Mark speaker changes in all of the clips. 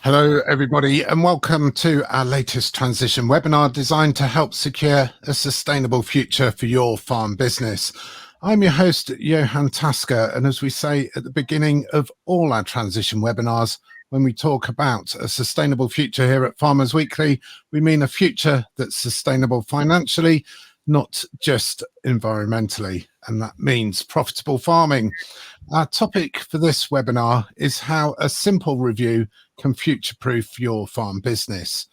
Speaker 1: Hello, everybody, and welcome to our latest transition webinar designed to help secure a sustainable future for your farm business. I'm your host, Johan Tasker, and as we say at the beginning of all our transition webinars, when we talk about a sustainable future here at Farmers Weekly, we mean a future that's sustainable financially, not just environmentally, and that means profitable farming. Our topic for this webinar is how a simple review can future-proof your farm business.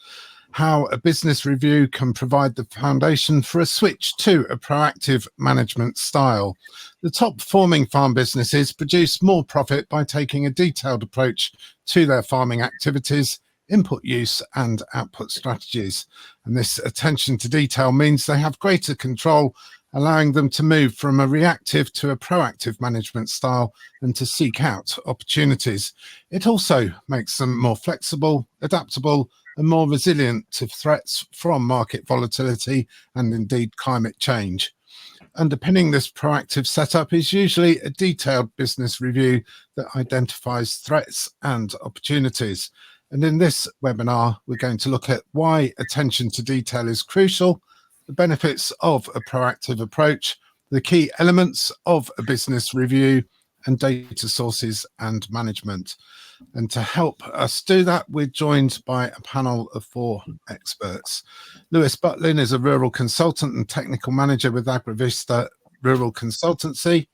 Speaker 1: How a business review can provide the foundation for a switch to a proactive management style. The top performing farm businesses produce more profit by taking a detailed approach to their farming activities, input use and output strategies. And this attention to detail means they have greater control, allowing them to move from a reactive to a proactive management style and to seek out opportunities. It also makes them more flexible, adaptable, and more resilient to threats from market volatility and indeed climate change. Underpinning this proactive setup is usually a detailed business review that identifies threats and opportunities. And in this webinar, we're going to look at why attention to detail is crucial, the benefits of a proactive approach, the key elements of a business review, and data sources and management. And to help us do that, we're joined by a panel of 4 experts. Lewis Butlin is a rural consultant and technical manager with AgriVista Rural Consultancy.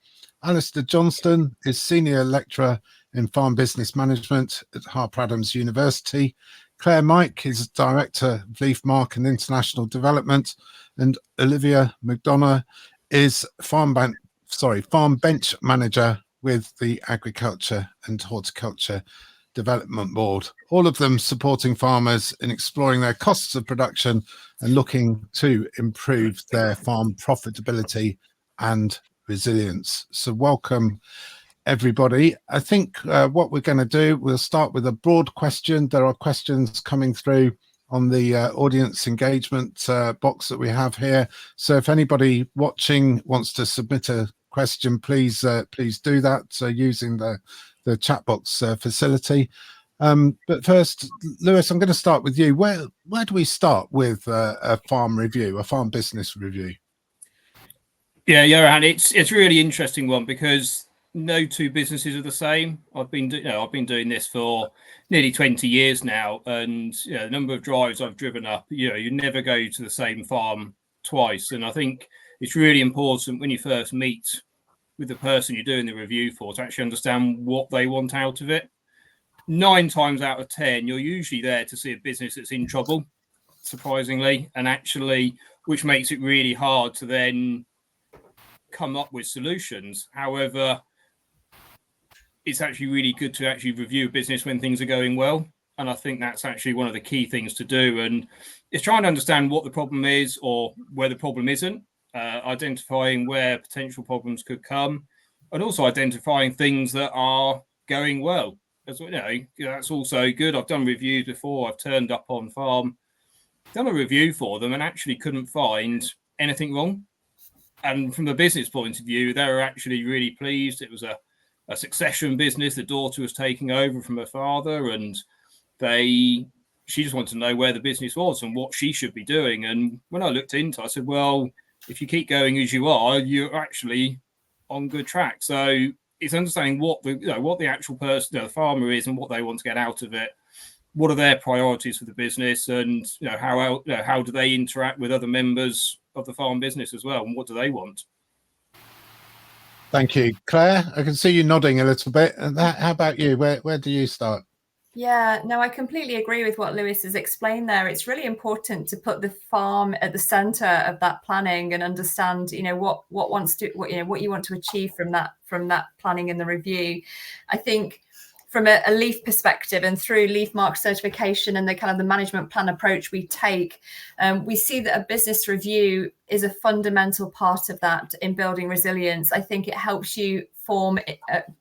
Speaker 1: Alistair Johnston is senior lecturer in farm business management at Harper Adams University. Claire Mike is Director of LeafMark and International Development, and Olivia McDonough is Farm Bench Manager with the Agriculture and Horticulture Development Board, all of them supporting farmers in exploring their costs of production and looking to improve their farm profitability and resilience. So welcome, everybody. I think what we're going to do, we'll start with a broad question. There are questions coming through on the audience engagement box that we have here. So if anybody watching wants to submit a question, please do that using the chat box facility. But first, Lewis, I'm going to start with you. Where do we start with a farm review, a farm business review?
Speaker 2: Yeah, Johan, it's a really interesting one because no two businesses are the same. I've been doing this for nearly 20 years now, and the number of drives I've driven up, you never go to the same farm twice. And I think it's really important when you first meet with the person you're doing the review for to actually understand what they want out of it. 9 times out of 10, you're usually there to see a business that's in trouble, surprisingly, and actually, which makes it really hard to then come up with solutions. However, it's actually really good to actually review a business when things are going well. And I think that's actually one of the key things to do. And it's trying to understand what the problem is or where the problem isn't, identifying where potential problems could come, and also identifying things that are going well. As that's also good. I've done reviews before. I've turned up on farm, done a review for them, and actually couldn't find anything wrong. And from the business point of view, they were actually really pleased. It was a succession business. The daughter was taking over from her father, and she just wanted to know where the business was and what she should be doing. And when I looked into it, I said, well, if you keep going as you are, you're actually on good track. So it's understanding what the actual person, the farmer is, and what they want to get out of it. What are their priorities for the business, and how do they interact with other members of the farm business as well, and what do they want?
Speaker 1: Thank you, Claire. I can see you nodding a little bit. And how about you? Where do you start?
Speaker 3: Yeah, no, I completely agree with what Lewis has explained there. It's really important to put the farm at the center of that planning and understand, what you want to achieve from that planning and the review. I think from a LEAF perspective and through LeafMark certification and the kind of the management plan approach we take, we see that a business review is a fundamental part of that in building resilience. I think it helps you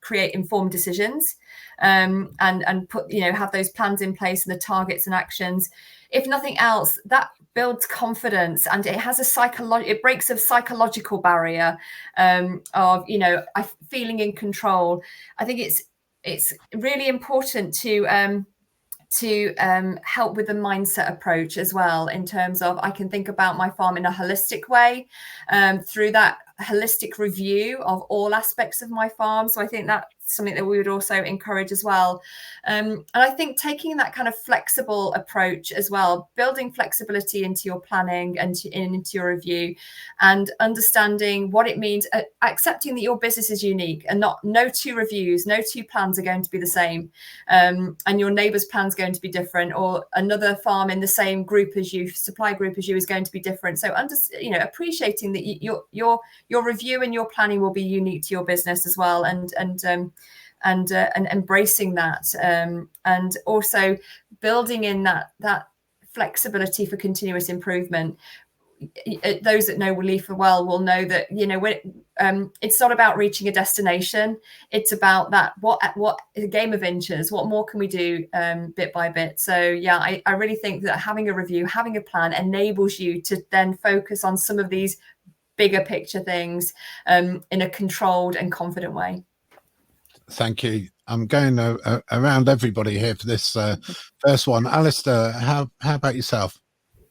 Speaker 3: create informed decisions, and put have those plans in place and the targets and actions. If nothing else, that builds confidence, and it has it breaks a psychological barrier of feeling in control. I think it's really important to to help with the mindset approach as well, in terms of I can think about my farm in a holistic way through that holistic review of all aspects of my farm. So I think that's something that we would also encourage as well. And I think taking that kind of flexible approach as well, building flexibility into your planning and into your review, and understanding what it means, accepting that your business is unique, and no two reviews, no two plans are going to be the same, and your neighbour's plan is going to be different, or another farm in the same group as you, supply group as you, is going to be different. So appreciating that your review and your planning will be unique to your business as well, and embracing that, and also building in that flexibility for continuous improvement. Those that know Leafa well will know that it's not about reaching a destination. It's about that what a game of inches. What more can we do bit by bit? So yeah, I really think that having a review, having a plan, enables you to then focus on some of these bigger picture things in a controlled and confident way.
Speaker 1: Thank you. I'm going around everybody here for this first one. Alistair, how about yourself?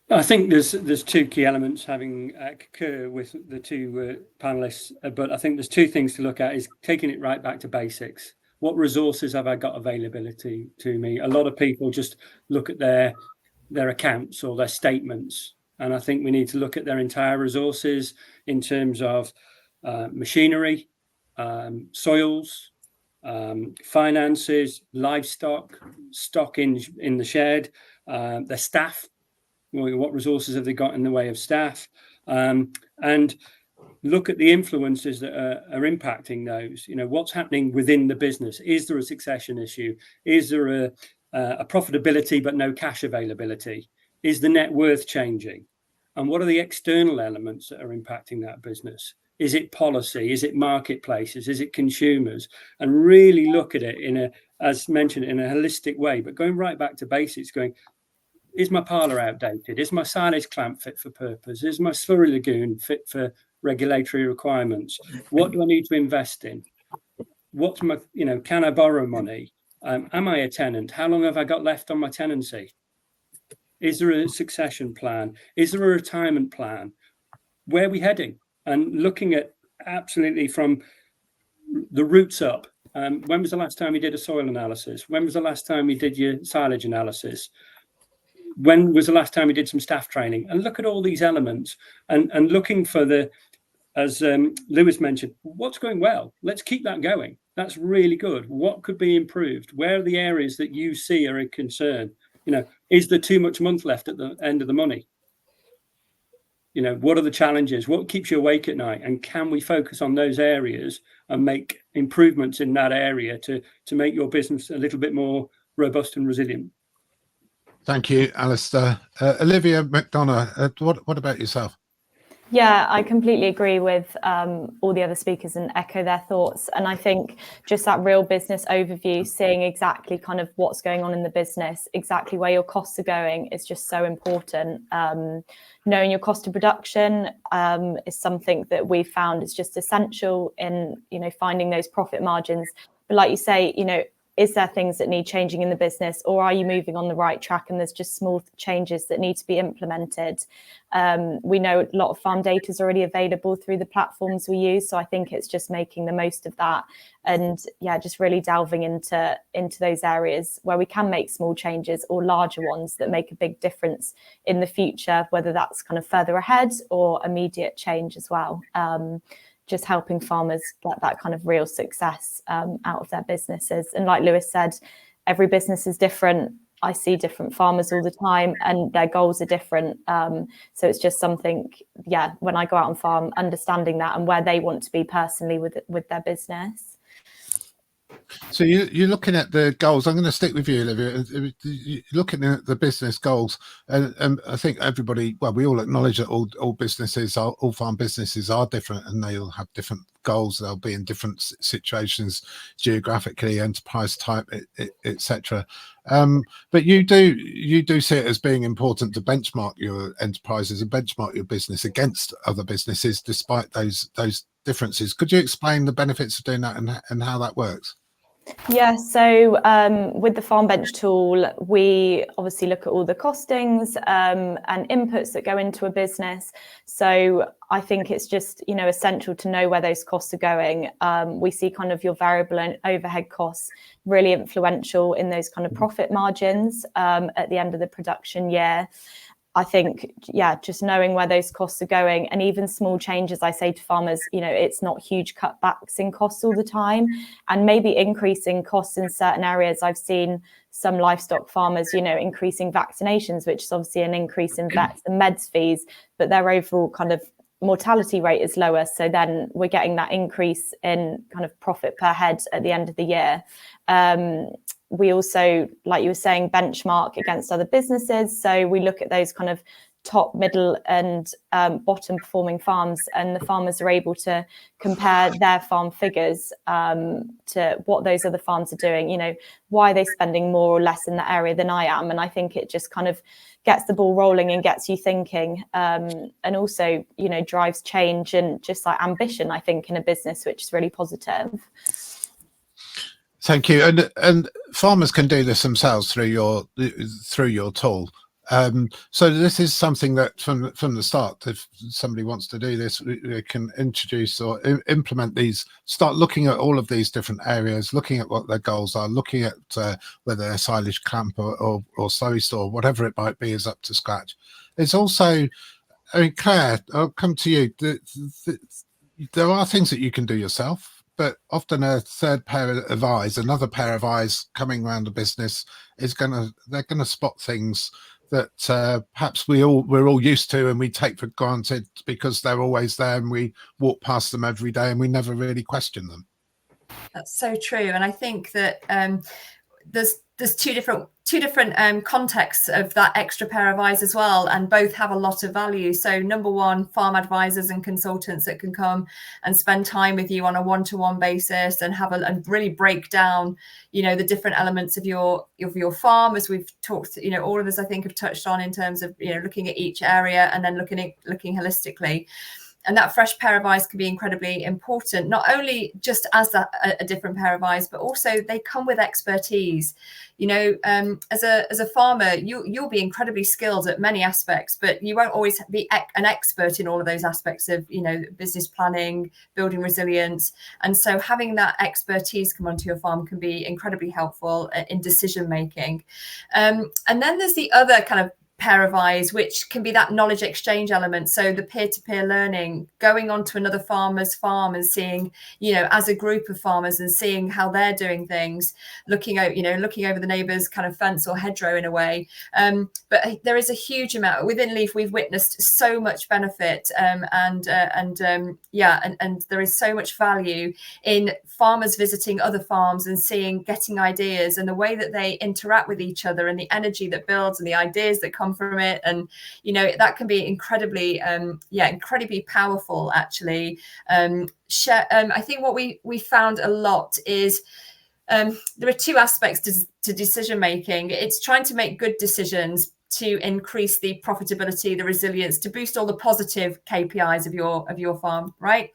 Speaker 4: I think there's two key elements having concur with the two panelists, but I think there's two things to look at: is taking it right back to basics. What resources have I got availability to me? A lot of people just look at their accounts or their statements, and I think we need to look at their entire resources in terms of machinery, soils, finances, livestock, stock in the shed, their staff. What resources have they got in the way of staff? And look at the influences that are impacting those. What's happening within the business? Is there a succession issue? Is there a profitability but no cash availability? Is the net worth changing? And what are the external elements that are impacting that business? Is it policy? Is it marketplaces? Is it consumers? And really look at it as mentioned, in a holistic way, but going right back to basics, is my parlour outdated? Is my silage clamp fit for purpose? Is my slurry lagoon fit for regulatory requirements? What do I need to invest in? What's my, can I borrow money? Am I a tenant? How long have I got left on my tenancy? Is there a succession plan? Is there a retirement plan? Where are we heading? And looking at absolutely from the roots up. When was the last time you did a soil analysis? When was the last time you did your silage analysis? When was the last time you did some staff training? And look at all these elements and looking for as Lewis mentioned, what's going well? Let's keep that going. That's really good. What could be improved? Where are the areas that you see are a concern? Is there too much month left at the end of the money? What are the challenges? What keeps you awake at night? And can we focus on those areas and make improvements in that area to make your business a little bit more robust and resilient?
Speaker 1: Thank you, Alistair. Olivia McDonough, what about yourself?
Speaker 5: Yeah, I completely agree with all the other speakers and echo their thoughts. And I think just that real business overview, seeing exactly kind of what's going on in the business, exactly where your costs are going, is just so important. Knowing your cost of production is something that we've found is just essential in, finding those profit margins. But like you say, is there things that need changing in the business, or are you moving on the right track and there's just small changes that need to be implemented? We know a lot of farm data is already available through the platforms we use. So I think it's just making the most of that and just really delving into those areas where we can make small changes or larger ones that make a big difference in the future, whether that's kind of further ahead or immediate change as well. Just helping farmers get that kind of real success out of their businesses. And like Lewis said, every business is different. I see different farmers all the time and their goals are different. So it's just something, when I go out on farm, understanding that and where they want to be personally with their business.
Speaker 1: So you're looking at the goals. I'm going to stick with you, Olivia. You're looking at the business goals, and I think everybody, we all acknowledge that all businesses, all farm businesses are different, and they'll have different goals. They'll be in different situations, geographically, enterprise type, etc. But you do see it as being important to benchmark your enterprises and benchmark your business against other businesses, despite those differences. Could you explain the benefits of doing that and how that works?
Speaker 5: Yeah, so with the Farm Bench tool, we obviously look at all the costings and inputs that go into a business. So I think it's just, essential to know where those costs are going. We see kind of your variable and overhead costs really influential in those kind of profit margins at the end of the production year. I think, just knowing where those costs are going, and even small changes, I say to farmers, it's not huge cutbacks in costs all the time, and maybe increasing costs in certain areas. I've seen some livestock farmers, increasing vaccinations, which is obviously an increase in vets and meds fees, but their overall kind of mortality rate is lower. So then we're getting that increase in kind of profit per head at the end of the year. We also, like you were saying, benchmark against other businesses. So we look at those kind of top, middle and bottom performing farms, and the farmers are able to compare their farm figures to what those other farms are doing. Why are they spending more or less in that area than I am? And I think it just kind of gets the ball rolling and gets you thinking, and also, drives change and just like ambition, I think, in a business, which is really positive.
Speaker 1: Thank you. And farmers can do this themselves through your tool. So this is something that from the start, if somebody wants to do this, they can introduce or implement these, start looking at all of these different areas, looking at what their goals are, looking at whether their silage clamp or slurry store, whatever it might be, is up to scratch. It's also, Claire, I'll come to you. There are things that you can do yourself, but often a third pair of eyes, another pair of eyes coming around the business they're gonna spot things that perhaps we're all used to and we take for granted because they're always there and we walk past them every day and we never really question them.
Speaker 3: That's so true. And I think that there's two different contexts of that extra pair of eyes as well, and both have a lot of value. So number one, farm advisors and consultants that can come and spend time with you on a one-to-one basis and and really break down, the different elements of your farm, as we've talked, all of us I think have touched on, in terms of looking at each area and then looking holistically. And that fresh pair of eyes can be incredibly important, not only just as a different pair of eyes, but also they come with expertise. As a farmer, you'll be incredibly skilled at many aspects, but you won't always be an expert in all of those aspects of, business planning, building resilience. And so having that expertise come onto your farm can be incredibly helpful in decision making. And then there's the other kind of pair of eyes, which can be that knowledge exchange element. So the peer-to-peer learning, going onto another farmer's farm and seeing, as a group of farmers and seeing how they're doing things, looking over the neighbour's kind of fence or hedgerow in a way. But there is a huge amount within Leaf. We've witnessed so much benefit, and there is so much value in farmers visiting other farms and getting ideas, and the way that they interact with each other and the energy that builds and the ideas that come from it. And that can be incredibly powerful, actually. I think what we found a lot is there are two aspects to decision making. It's trying to make good decisions to increase the profitability, the resilience, to boost all the positive KPIs of your farm, right?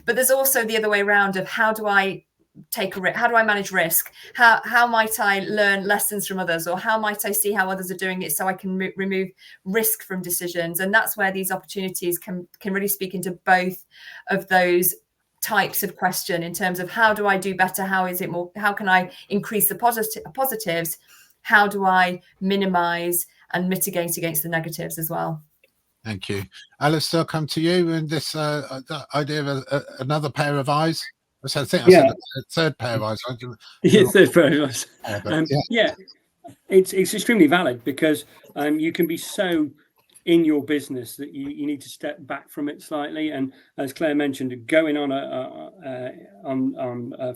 Speaker 3: But there's also the other way around of how do I manage risk? How might I learn lessons from others, or how might I see how others are doing it so I can remove risk from decisions? And that's where these opportunities can really speak into both of those types of question, in terms of how do I do better? How can I increase the positives? How do I minimize and mitigate against the negatives as well?
Speaker 1: Thank you. Alistair, I'll come to you. And this idea of another pair of eyes. So I think I said a third pair of eyes.
Speaker 4: Third pair of eyes. It's extremely valid, because you can be so in your business that you need to step back from it slightly. And as Claire mentioned, going on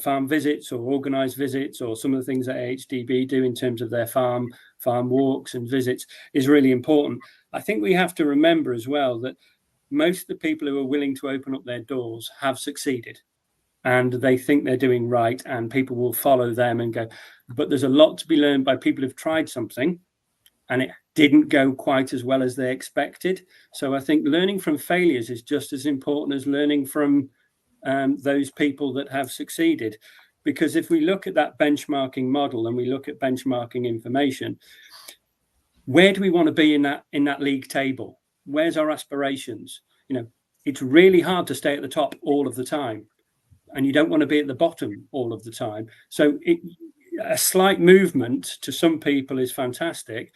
Speaker 4: farm visits or organised visits, or some of the things that AHDB do in terms of their farm walks and visits, is really important. I think we have to remember as well that most of the people who are willing to open up their doors have succeeded, and they think they're doing right, and people will follow them and go. But there's a lot to be learned by people who've tried something and it didn't go quite as well as they expected. So I think learning from failures is just as important as learning from those people that have succeeded. Because if we look at that benchmarking model and we look at benchmarking information, where do we want to be in that league table? Where's our aspirations? It's really hard to stay at the top all of the time, and you don't want to be at the bottom all of the time. So a slight movement to some people is fantastic.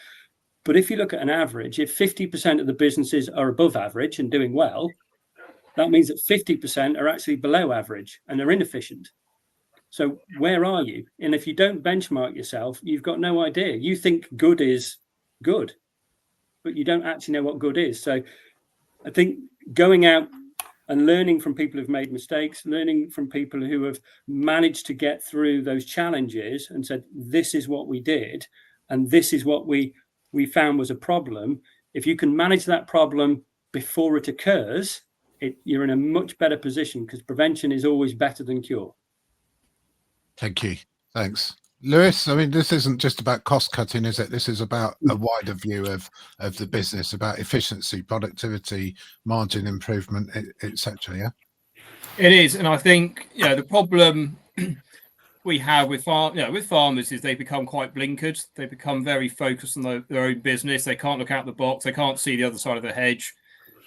Speaker 4: But if you look at an average, if 50% of the businesses are above average and doing well, that means that 50% are actually below average and are inefficient. So where are you? And if you don't benchmark yourself, you've got no idea. You think good is good, but you don't actually know what good is. So I think going out and learning from people who've made mistakes, learning from people who have managed to get through those challenges and said, this is what we did, and this is what we found was a problem. If you can manage that problem before it occurs, you're in a much better position, because prevention is always better than cure.
Speaker 1: Thank you. Thanks. Lewis, I mean, this isn't just about cost cutting, is it? This is about a wider view of the business, about efficiency, productivity, margin improvement, etc. Yeah,
Speaker 2: it is. And I think, the problem we have with farmers is they become quite blinkered. They become very focused on their own business. They can't look out the box. They can't see the other side of the hedge.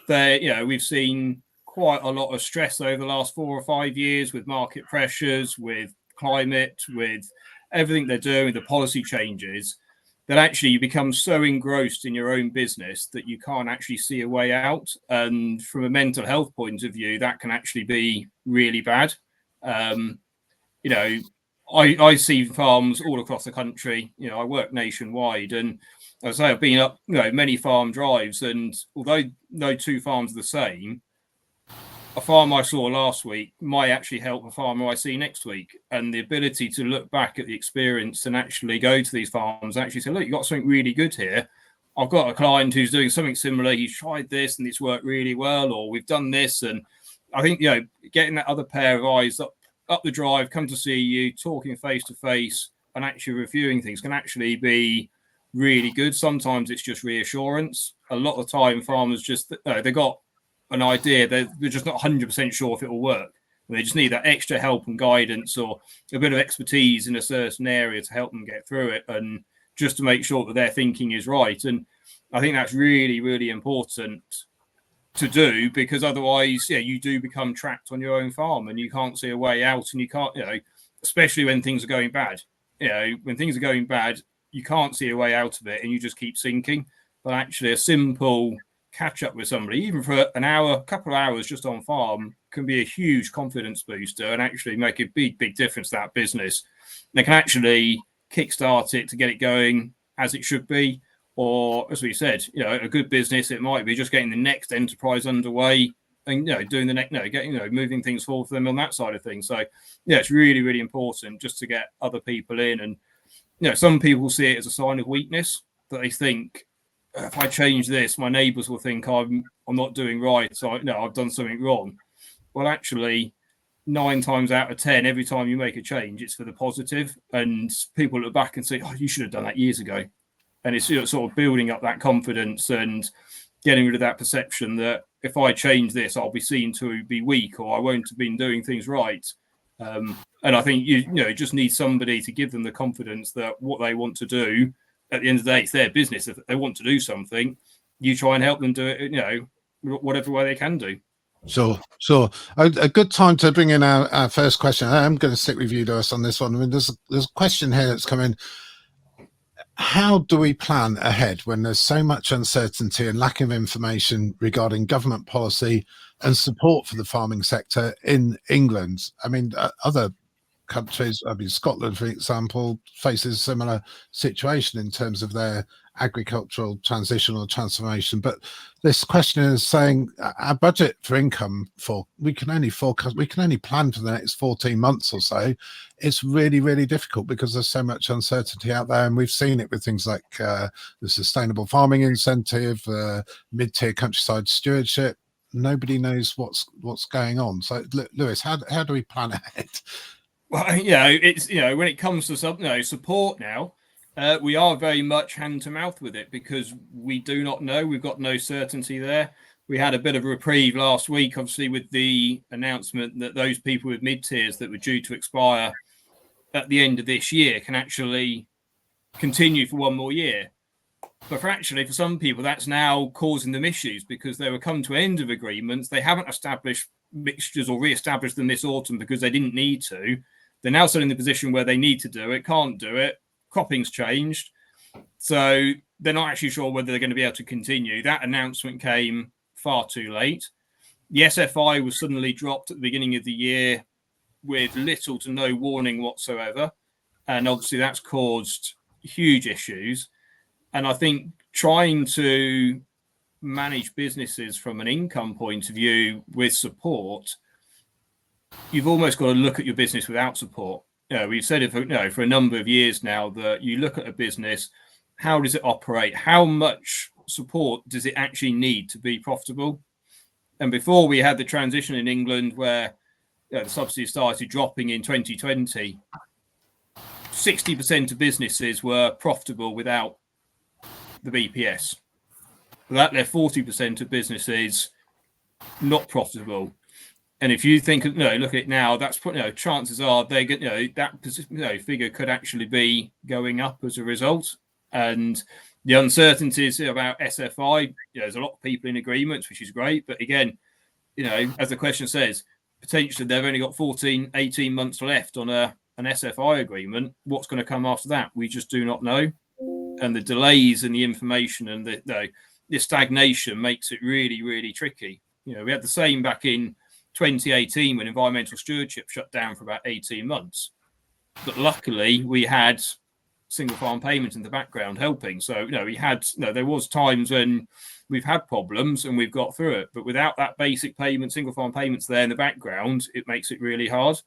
Speaker 2: We've seen quite a lot of stress over the last 4 or 5 years with market pressures, with climate, with everything they're doing, the policy changes, that actually you become so engrossed in your own business that you can't actually see a way out. And from a mental health point of view, that can actually be really bad. I see farms all across the country. I work nationwide, and as I say, I've been up many farm drives, and although no two farms are the same, a farm I saw last week might actually help a farmer I see next week. And the ability to look back at the experience and actually go to these farms and actually say, look, you've got something really good here. I've got a client who's doing something similar. He's tried this and it's worked really well, or we've done this. And I think, getting that other pair of eyes up the drive, come to see you, talking face to face and actually reviewing things can actually be really good. Sometimes it's just reassurance. A lot of the time farmers just, they got an idea, they're just not 100% sure if it will work. And they just need that extra help and guidance, or a bit of expertise in a certain area to help them get through it, and just to make sure that their thinking is right. And I think that's really, really important to do, because otherwise, you do become trapped on your own farm and you can't see a way out, and you can't, especially when things are going bad. When things are going bad, you can't see a way out of it and you just keep sinking. But actually a simple catch up with somebody, even for an hour, couple of hours just on farm, can be a huge confidence booster and actually make a big difference to that business. They can actually kickstart it to get it going as it should be. Or, as we said, a good business, it might be just getting the next enterprise underway and doing the next, moving things forward for them on that side of things. So it's really, really important just to get other people in. And some people see it as a sign of weakness, that they think, if I change this, my neighbours will think I'm not doing right, so I've done something wrong. Well, actually, 9 times out of 10, every time you make a change, it's for the positive, and people look back and say, "Oh, you should have done that years ago." And it's sort of building up that confidence and getting rid of that perception that if I change this, I'll be seen to be weak, or I won't have been doing things right. And I think you just need somebody to give them the confidence that what they want to do, at the end of the day, it's their business. If they want to do something, you try and help them do it, whatever way they can do.
Speaker 1: Sure. A good time to bring in our first question. I'm going to stick with you, Lewis, on this one. I mean, there's a question here that's come in. How do we plan ahead when there's so much uncertainty and lack of information regarding government policy and support for the farming sector in England? I mean, other countries, Scotland, for example, faces a similar situation in terms of their agricultural transition or transformation. But this question is saying our budget for income we can only plan for the next 14 months or so. It's really, really difficult because there's so much uncertainty out there. And we've seen it with things like the Sustainable Farming Incentive, mid-tier countryside stewardship. Nobody knows what's going on. So, Lewis, how do we plan ahead?
Speaker 2: Well, it's when it comes to support now, we are very much hand to mouth with it, because we do not know. We've got no certainty there. We had a bit of a reprieve last week, obviously, with the announcement that those people with mid-tiers that were due to expire at the end of this year can actually continue for one more year. But for some people, that's now causing them issues because they were come to an end of agreements. They haven't established mixtures or re-established them this autumn because they didn't need to. They're now still in the position where they need to do it, can't do it. Cropping's changed. So they're not actually sure whether they're going to be able to continue. That announcement came far too late. The SFI was suddenly dropped at the beginning of the year with little to no warning whatsoever. And obviously that's caused huge issues. And I think trying to manage businesses from an income point of view with support, you've almost got to look at your business without support. We've said it for a number of years now that you look at a business, how does it operate? How much support does it actually need to be profitable? And before we had the transition in England where the subsidies started dropping in 2020, 60% of businesses were profitable without the BPS. That left 40% of businesses not profitable. And if you think, look at it now, that's chances are they get that figure could actually be going up as a result. And the uncertainties about SFI, there's a lot of people in agreements, which is great. But again, as the question says, potentially they've only got 14, 18 months left on an SFI agreement. What's going to come after that? We just do not know. And the delays in the information and the stagnation makes it really, really tricky. We had the same back in 2018 when environmental stewardship shut down for about 18 months. But luckily, we had single farm payments in the background helping. So, there was times when we've had problems and we've got through it. But without that basic payment, single farm payments there in the background, it makes it really hard.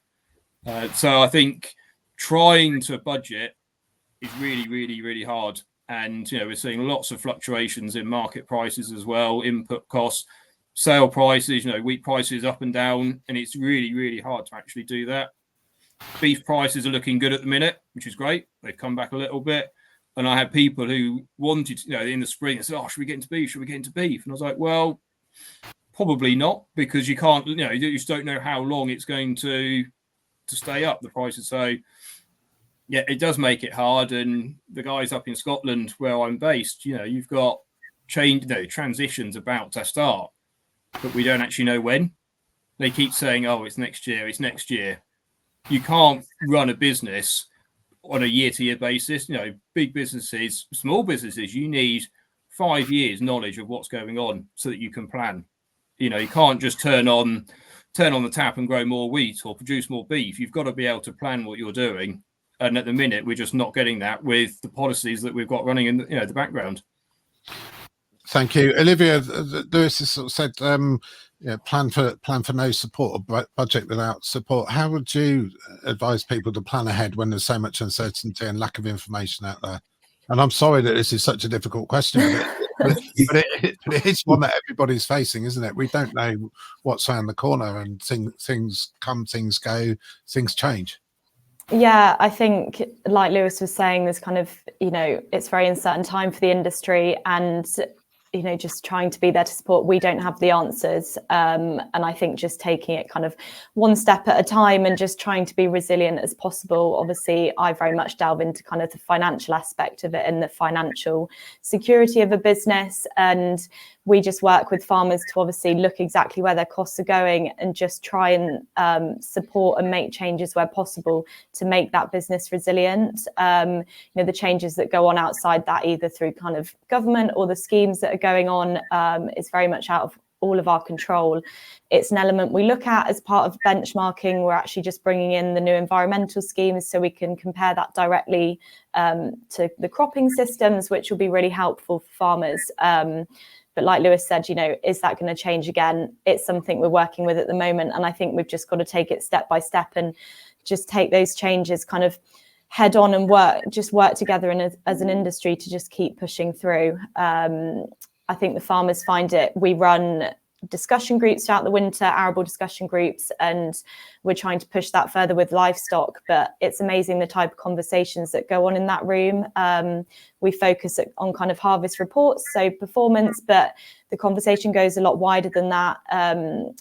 Speaker 2: So I think trying to budget is really, really, really hard. And, we're seeing lots of fluctuations in market prices as well, input costs, sale prices, wheat prices up and down. And it's really, really hard to actually do that. Beef prices are looking good at the minute, which is great. They've come back a little bit. And I had people who wanted, in the spring, they said, should we get into beef? Should we get into beef? And I was like, well, probably not, because you can't, you just don't know how long it's going to stay up, the prices. So, yeah, it does make it hard. And the guys up in Scotland where I'm based, you've got transitions about to start, but we don't actually know when. They keep saying, it's next year, it's next year. You can't run a business on a year-to-year basis. Big businesses, small businesses, you need 5 years knowledge of what's going on so that you can plan. You can't just turn on the tap and grow more wheat or produce more beef. You've got to be able to plan what you're doing. And at the minute, we're just not getting that with the policies that we've got running in the background.
Speaker 1: Thank you, Olivia. Lewis has sort of said, plan for no support or budget without support. How would you advise people to plan ahead when there's so much uncertainty and lack of information out there? And I'm sorry that this is such a difficult question, but it is one that everybody's facing, isn't it? We don't know what's around the corner, and things come, things go, things change.
Speaker 5: Yeah, I think, like Lewis was saying, there's kind of, it's very uncertain time for the industry, and just trying to be there to support. We don't have the answers. And I think just taking it kind of one step at a time and just trying to be resilient as possible. Obviously, I very much delve into kind of the financial aspect of it and the financial security of a business. And we just work with farmers to obviously look exactly where their costs are going and just try and support and make changes where possible to make that business resilient. The changes that go on outside that, either through kind of government or the schemes that are going on, is very much out of all of our control. It's an element we look at as part of benchmarking. We're actually just bringing in the new environmental schemes so we can compare that directly to the cropping systems, which will be really helpful for farmers. But like Lewis said, is that going to change again? It's something we're working with at the moment. And I think we've just got to take it step by step and just take those changes kind of head on and work together as an industry to just keep pushing through. I think the farmers find it. We run discussion groups throughout the winter, arable discussion groups, and we're trying to push that further with livestock. But it's amazing the type of conversations that go on in that room. We focus on kind of harvest reports, so performance, but the conversation goes a lot wider than that.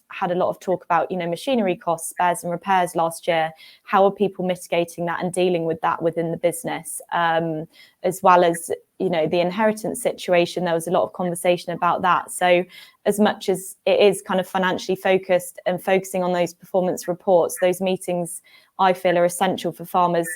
Speaker 5: Had a lot of talk about, machinery costs, spares and repairs last year. How are people mitigating that and dealing with that within the business? As well as, the inheritance situation, there was a lot of conversation about that. So as much as it is kind of financially focused and focusing on those performance reports, those meetings, I feel, are essential for farmers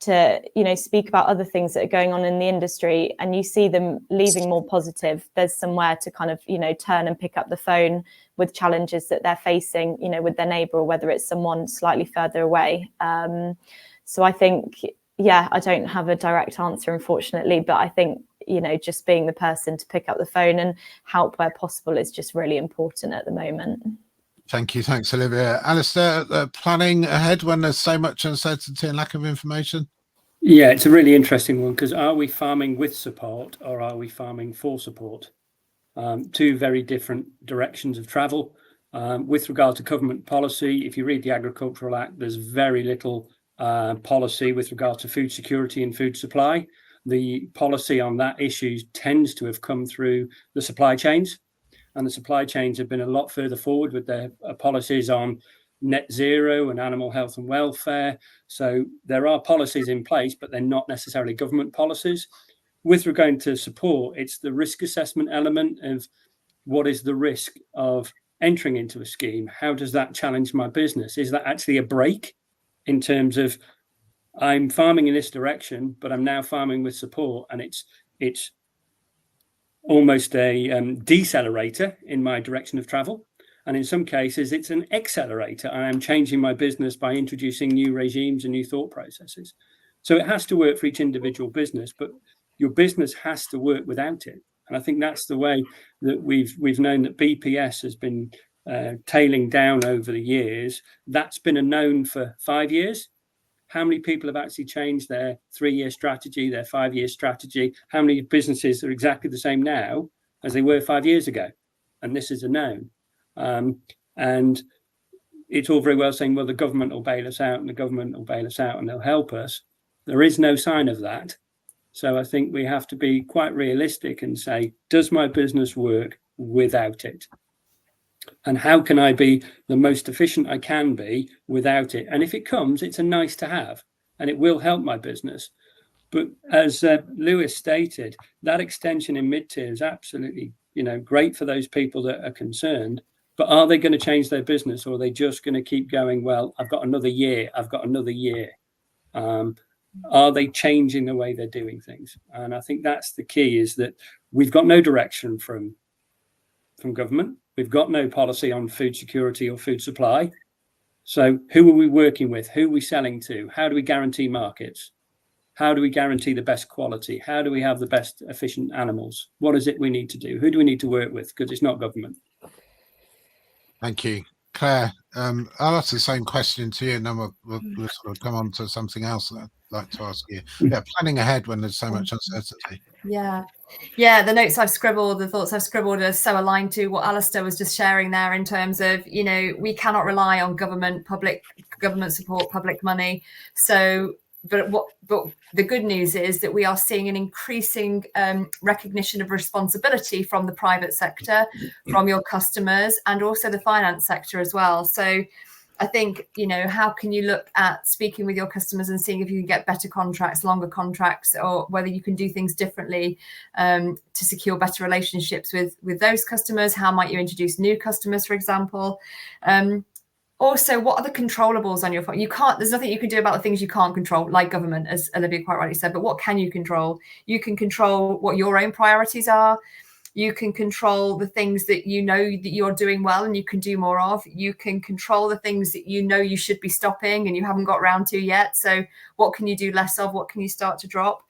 Speaker 5: to, speak about other things that are going on in the industry, and you see them leaving more positive. There's somewhere to kind of, turn and pick up the phone with challenges that they're facing, with their neighbour, or whether it's someone slightly further away. So I think, I don't have a direct answer, unfortunately, but I think, just being the person to pick up the phone and help where possible is just really important at the moment.
Speaker 1: Thank you. Thanks, Olivia. Alistair, planning ahead when there's so much uncertainty and lack of information?
Speaker 4: Yeah, it's a really interesting one, because are we farming with support or are we farming for support? Two very different directions of travel. With regard to government policy, if you read the Agricultural Act, there's very little policy with regard to food security and food supply. The policy on that issue tends to have come through the supply chains, and the supply chains have been a lot further forward with their policies on net zero and animal health and welfare. So there are policies in place, but they're not necessarily government policies. With regard to support, it's the risk assessment element of what is the risk of entering into a scheme? How does that challenge my business? Is that actually a break in terms of I'm farming in this direction, but I'm now farming with support, and it's almost a decelerator in my direction of travel. And in some cases, it's an accelerator. I am changing my business by introducing new regimes and new thought processes. So it has to work for each individual business, but your business has to work without it. And I think that's the way that we've known that BPS has been tailing down over the years. That's been a known for 5 years. How many people have actually changed their 3-year strategy, their 5-year strategy? How many businesses are exactly the same now as they were 5 years ago? And this is a known. And it's all very well saying, well, the government will bail us out and the government will bail us out and they'll help us. There is no sign of that. So I think we have to be quite realistic and say, does my business work without it? And how can I be the most efficient I can be without it? And if it comes, it's a nice to have, and it will help my business. But as Lewis stated, that extension in mid-tier is absolutely, great for those people that are concerned. But are they going to change their business, or are they just going to keep going, well, I've got another year, Are they changing the way they're doing things? And I think that's the key, is that we've got no direction from government. We've got no policy on food security or food supply. So who are we working with? Who are we selling to? How do we guarantee markets? How do we guarantee the best quality? How do we have the best efficient animals? What is it we need to do? Who do we need to work with? Because it's not government.
Speaker 1: Thank you. Claire, I'll ask the same question to you, and then we'll sort of come on to something else that I'd like to ask you. Yeah, planning ahead when there's so much uncertainty.
Speaker 3: Yeah, the notes I've scribbled, the thoughts I've scribbled are so aligned to what Alistair was just sharing there, in terms of, we cannot rely on public government support, public money. So, but the good news is that we are seeing an increasing recognition of responsibility from the private sector, from your customers, and also the finance sector as well. So I think, how can you look at speaking with your customers and seeing if you can get better contracts, longer contracts, or whether you can do things differently to secure better relationships with those customers? How might you introduce new customers, for example? Also, what are the controllables on your phone? There's nothing you can do about the things you can't control, like government, as Olivia quite rightly said, but what can you control? You can control what your own priorities are. You can control the things that that you're doing well and you can do more of. You can control the things that you should be stopping and you haven't got around to yet. So what can you do less of? What can you start to drop?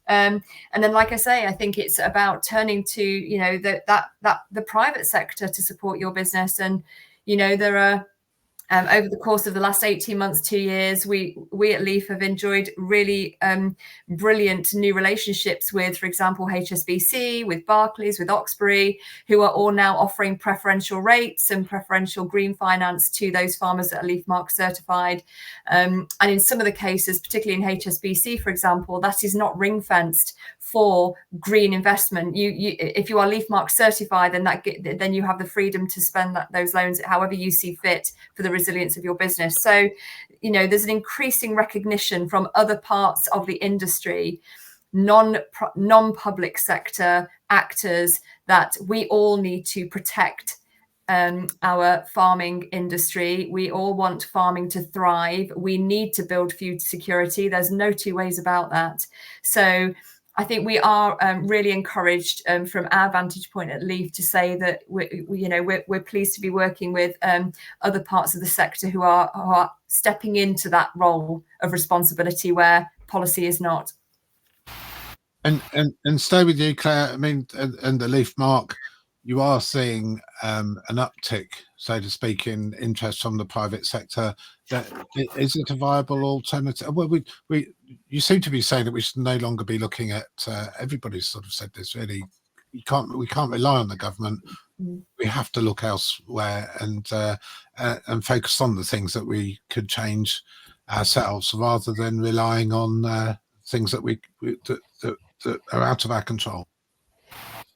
Speaker 3: And then, like I say, I think it's about turning to, the private sector to support your business. And, there are, over the course of the last 18 months, 2 years, we at Leaf have enjoyed really brilliant new relationships with, for example, HSBC, with Barclays, with Oxbury, who are all now offering preferential rates and preferential green finance to those farmers that are Leaf Marque certified. And in some of the cases, particularly in HSBC, for example, that is not ring fenced for green investment. If you are LEAF Marque certified, then you have the freedom to spend those loans however you see fit for the resilience of your business. So, there's an increasing recognition from other parts of the industry, non-public sector actors, that we all need to protect our farming industry. We all want farming to thrive. We need to build food security. There's no two ways about that. So I think we are really encouraged from our vantage point at LEAF to say that we're pleased to be working with other parts of the sector who are stepping into that role of responsibility where policy is not.
Speaker 1: And stay with you, Claire. I mean, and the LEAF Marque, you are seeing an uptick, so to speak, in interest from the private sector. Is it a viable alternative? Well, you seem to be saying that we should no longer be looking at. Everybody's sort of said this. Really, we can't rely on the government. We have to look elsewhere and focus on the things that we could change ourselves, rather than relying on things that that are out of our control.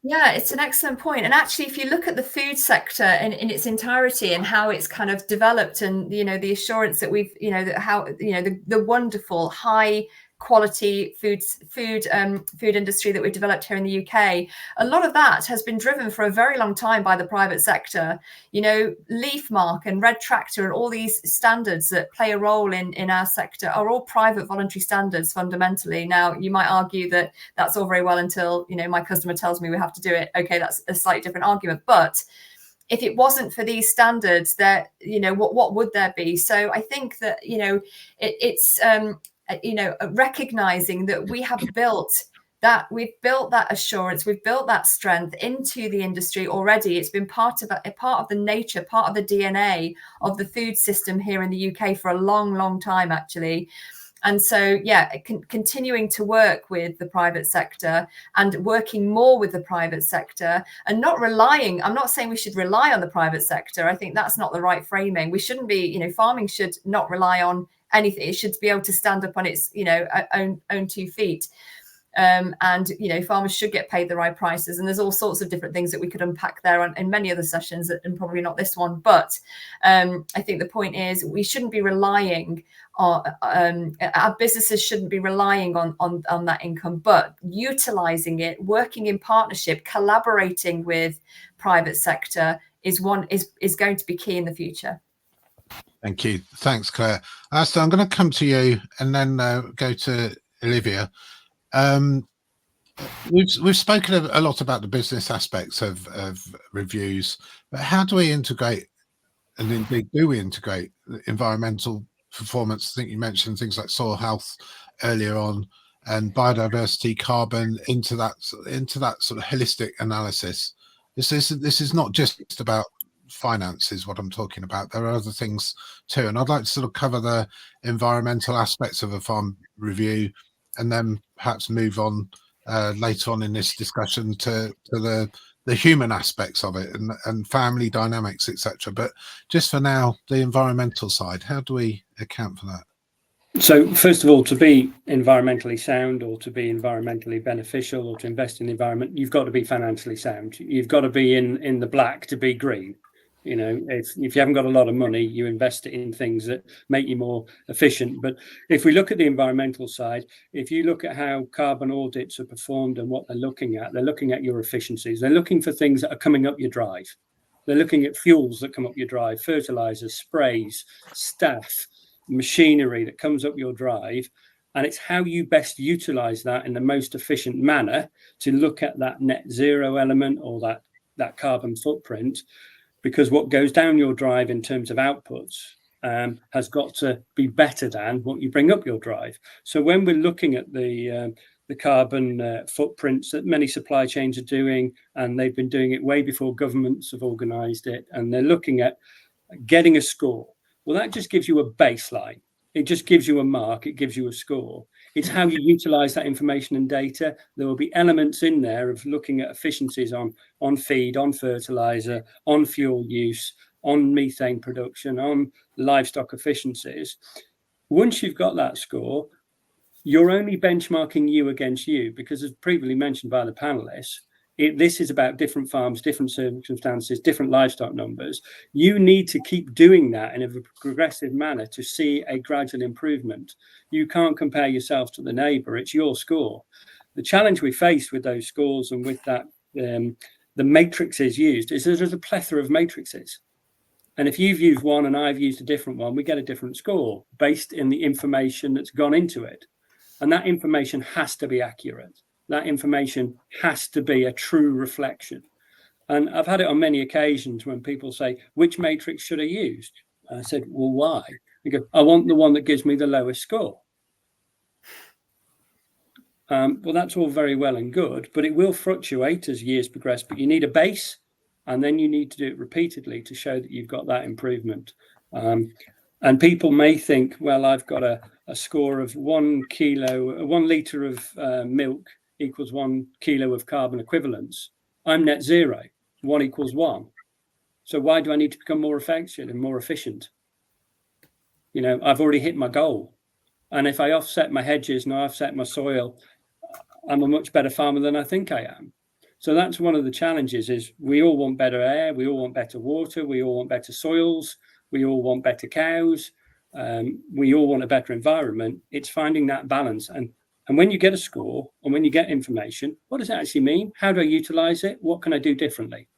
Speaker 3: Yeah, it's an excellent point. And actually, if you look at the food sector in its entirety and how it's kind of developed, and the assurance that we've, the wonderful high quality food industry that we've developed here in the UK, a lot of that has been driven for a very long time by the private sector. LEAF Marque and Red Tractor and all these standards that play a role in our sector are all private voluntary standards fundamentally. Now, you might argue that that's all very well until my customer tells me we have to do it. Okay, that's a slightly different argument. But if it wasn't for these standards, that what would there be? So I think that it's recognizing that we've built that assurance, we've built that strength into the industry already. It's been part of the nature, part of the DNA of the food system here in the UK for a long, long time, actually. And so, continuing to work with the private sector and working more with the private sector, and not relying, I'm not saying we should rely on the private sector. I think that's not the right framing. We shouldn't be, farming should not rely on anything. It should be able to stand up on its, own 2 feet. And farmers should get paid the right prices. And there's all sorts of different things that we could unpack there in many other sessions, and probably not this one. But I think the point is, we shouldn't be relying on our businesses shouldn't be relying on that income, but utilizing it, working in partnership, collaborating with private sector is going to be key in the future.
Speaker 1: Thank you. Thanks, Claire. Alastair, I'm going to come to you and then go to Olivia. We've spoken a lot about the business aspects of reviews, but how do we integrate, and indeed do we integrate, environmental performance? I think you mentioned things like soil health earlier on, and biodiversity, carbon into that sort of holistic analysis. This is not just about finance is what I'm talking about. There are other things too, and I'd like to sort of cover the environmental aspects of a farm review, and then perhaps move on later on in this discussion to the human aspects of it and family dynamics, etc. But just for now, the environmental side, how do we account for that?
Speaker 4: So first of all, to be environmentally sound, or to be environmentally beneficial, or to invest in the environment, you've got to be financially sound. You've got to be in the black to be green. If you haven't got a lot of money, you invest it in things that make you more efficient. But if we look at the environmental side, if you look at how carbon audits are performed and what they're looking at your efficiencies. They're looking for things that are coming up your drive. They're looking at fuels that come up your drive, fertilizers, sprays, staff, machinery that comes up your drive. And it's how you best utilize that in the most efficient manner to look at that net zero element, or that carbon footprint. Because what goes down your drive in terms of outputs has got to be better than what you bring up your drive. So when we're looking at the carbon footprints that many supply chains are doing, and they've been doing it way before governments have organised it, and they're looking at getting a score, well, that just gives you a baseline. It just gives you a mark. It gives you a score. It's how you utilise that information and data. There will be elements in there of looking at efficiencies on feed, on fertiliser, on fuel use, on methane production, on livestock efficiencies. Once you've got that score, you're only benchmarking you against you, because as previously mentioned by the panelists, this is about different farms, different circumstances, different livestock numbers. You need to keep doing that in a progressive manner to see a gradual improvement. You can't compare yourself to the neighbour. It's your score. The challenge we face with those scores and with that, the matrices used, is there's a plethora of matrices. And if you've used one and I've used a different one, we get a different score based in the information that's gone into it. And that information has to be accurate. That information has to be a true reflection. And I've had it on many occasions when people say, which matrix should I use? And I said, well, why? They go, I want the one that gives me the lowest score. Well, that's all very well and good, but it will fluctuate as years progress. But you need a base, and then you need to do it repeatedly to show that you've got that improvement. And people may think, well, I've got a score of 1 litre of milk equals 1 kilo of carbon equivalents. I'm net zero, 1 equals 1. So why do I need to become more effective and more efficient? You know, I've already hit my goal. And if I offset my hedges and I offset my soil, I'm a much better farmer than I think I am. So that's one of the challenges, is we all want better air, we all want better water, we all want better soils, we all want better cows, we all want a better environment. It's finding that balance. And when you get a score and when you get information, what does it actually mean? How do I utilize it? What can I do differently?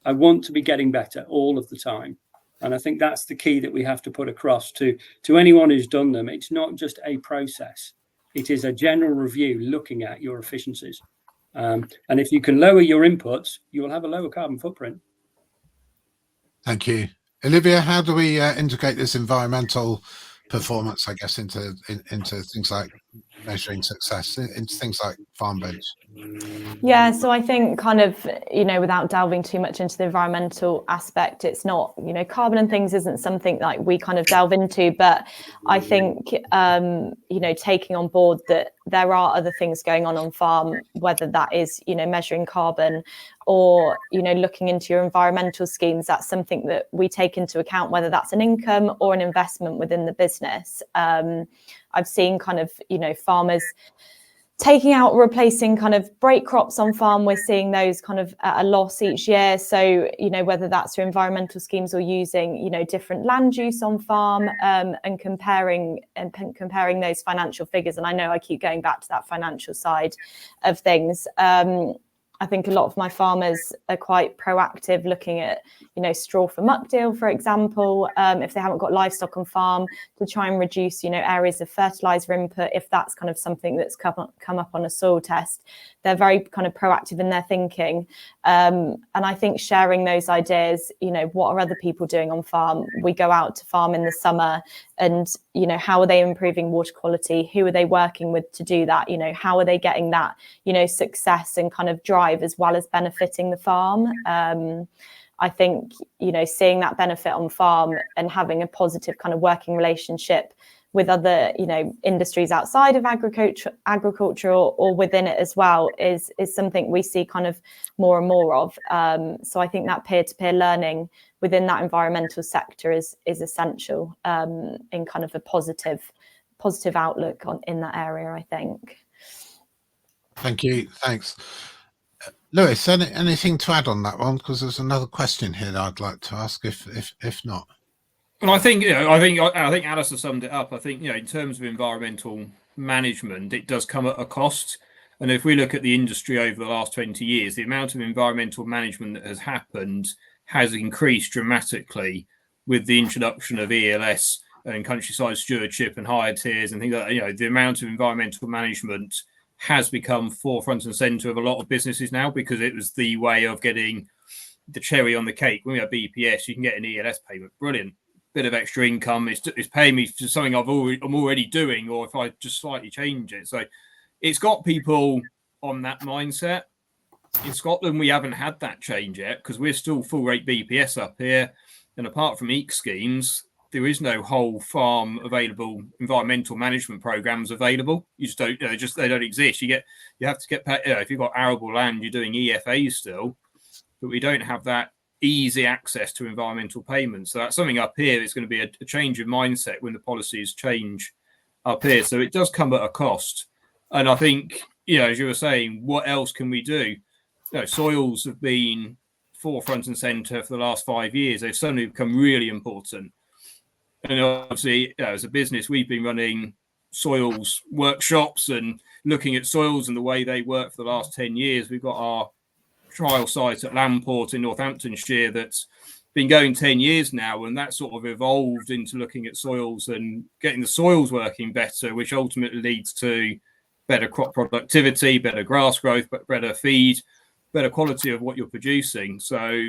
Speaker 4: I want to be getting better all of the time. And I think that's the key that we have to put across to anyone who's done them. It's not just a process. It is a general review looking at your efficiencies. And if you can lower your inputs, you will have a lower carbon footprint.
Speaker 1: Thank you. Olivia, how do we integrate this environmental performance, I guess, into things like measuring success, into things like farm bench?
Speaker 5: Yeah, so I think kind of, you know, without delving too much into the environmental aspect, it's not, you know, carbon and things isn't something like we kind of delve into, but I think, you know, taking on board that there are other things going on farm, whether that is, you know, measuring carbon or, you know, looking into your environmental schemes, that's something that we take into account, whether that's an income or an investment within the business. I've seen kind of, you know, farmers taking out, replacing kind of break crops on farm. We're seeing those kind of at a loss each year. So, you know, whether that's through environmental schemes or using, you know, different land use on farm, and comparing those financial figures. And I know I keep going back to that financial side of things. I think a lot of my farmers are quite proactive, looking at, you know, straw for muck deal, for example, if they haven't got livestock on farm, to try and reduce, you know, areas of fertilizer input, if that's kind of something that's come up on a soil test. They're very kind of proactive in their thinking. And I think sharing those ideas, you know, what are other people doing on farm? We go out to farm in the summer and, you know, how are they improving water quality? Who are they working with to do that? You know, how are they getting that, you know, success and kind of drive as well as benefiting the farm? I think, you know, seeing that benefit on farm and having a positive kind of working relationship with other, you know, industries outside of agriculture or within it as well is something we see kind of more and more of. So I think that peer-to-peer learning within that environmental sector is essential in kind of a positive outlook in that area, I think.
Speaker 1: Thank you. Thanks. Lewis, anything to add on that one? Because there's another question here that I'd like to ask, if not.
Speaker 2: Well, I think, you know, I think Alistair summed it up. I think, you know, in terms of environmental management, it does come at a cost. And if we look at the industry over the last 20 years, the amount of environmental management that has happened has increased dramatically with the introduction of ELS and countryside stewardship and higher tiers and things like that. You know, the amount of environmental management has become forefront and center of a lot of businesses now, because it was the way of getting the cherry on the cake. When we have BPS, you can get an ELS payment. Brilliant. Bit of extra income. It's paying me for something I'm already doing, or if I just slightly change it. So it's got people on that mindset. In Scotland, we haven't had that change yet because we're still full rate BPS up here. And apart from EEC schemes, there is no whole farm available environmental management programs available. You just don't, you know, they don't exist. You have to get paid. You know, if you've got arable land, you're doing EFAs still, but we don't have that easy access to environmental payments. So that's something up here. It's going to be a change of mindset when the policies change up here. So it does come at a cost. And I think, as you were saying, what else can we do? Soils have been forefront and centre for the last 5 years. They've suddenly become really important. And obviously, as a business, we've been running soils workshops and looking at soils and the way they work for the last 10 years. We've got our trial site at Lamport in Northamptonshire that's been going 10 years now, and that sort of evolved into looking at soils and getting the soils working better, which ultimately leads to better crop productivity, better grass growth, but better feed, better quality of what you're producing. So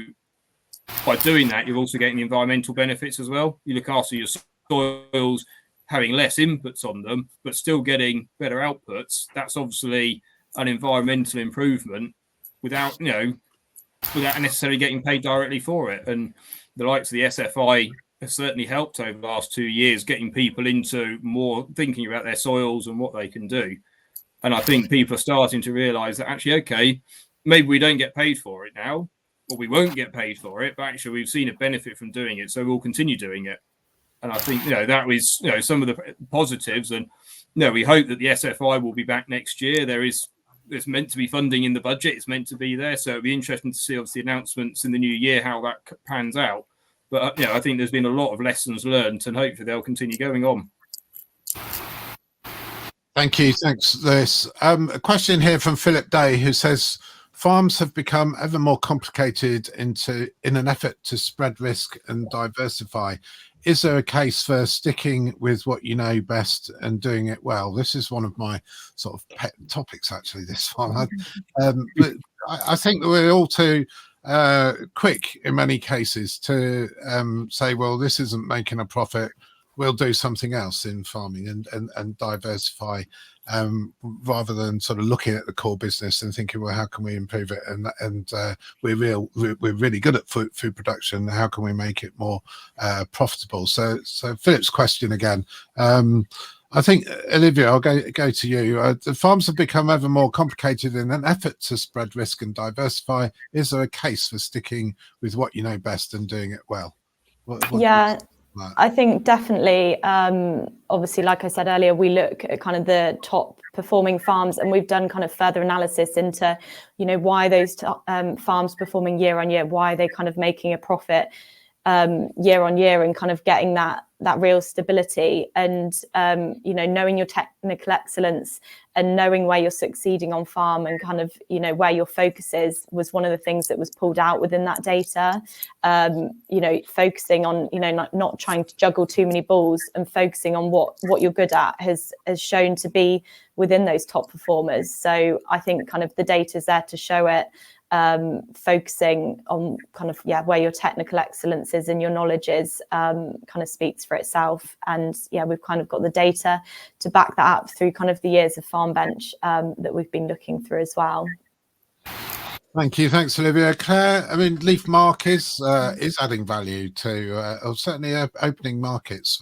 Speaker 2: by doing that, you're also getting the environmental benefits as well. You look after your soils, having less inputs on them, but still getting better outputs. That's obviously an environmental improvement without necessarily getting paid directly for it. And the likes of the SFI have certainly helped over the last 2 years, getting people into more thinking about their soils and what they can do. And I think people are starting to realise that actually, okay, maybe we don't get paid for it now, or we won't get paid for it, but actually we've seen a benefit from doing it, so we'll continue doing it. And I think, that was, some of the positives. And, we hope that the SFI will be back next year. There's meant to be funding in the budget. It's meant to be there. So it'll be interesting to see, obviously, announcements in the new year, how that pans out. But, I think there's been a lot of lessons learned, and hopefully they'll continue going on.
Speaker 1: Thank you. Thanks, Lewis. A question here from Philip Day, who says, farms have become ever more complicated in an effort to spread risk and diversify. Is there a case for sticking with what you know best and doing it well? This is one of my sort of pet topics, actually, this one. But I think that we're all too quick in many cases to say, well, this isn't making a profit, we'll do something else in farming and diversify, rather than sort of looking at the core business and thinking, well, how can we improve it? And we're really good at food production. How can we make it more profitable? So Philip's question again. I think, Olivia, I'll go to you. The farms have become ever more complicated in an effort to spread risk and diversify. Is there a case for sticking with what you know best and doing it well?
Speaker 5: Yeah. I think definitely, obviously, like I said earlier, we look at kind of the top performing farms, and we've done kind of further analysis into, why those farms performing year on year, why they're kind of making a profit year on year, and kind of getting that real stability, and knowing your technical excellence and knowing where you're succeeding on farm and kind of where your focus is was one of the things that was pulled out within that data. Focusing on not trying to juggle too many balls and focusing on what you're good at has shown to be within those top performers. So I think kind of the data is there to show it. Focusing on kind of where your technical excellence is and your knowledge is kind of speaks for itself. And we've kind of got the data to back that up through kind of the years of Farm Bench that we've been looking through as well.
Speaker 1: Thank you. Thanks, Olivia. Claire, I mean, Leaf Mark is adding value to, or certainly opening markets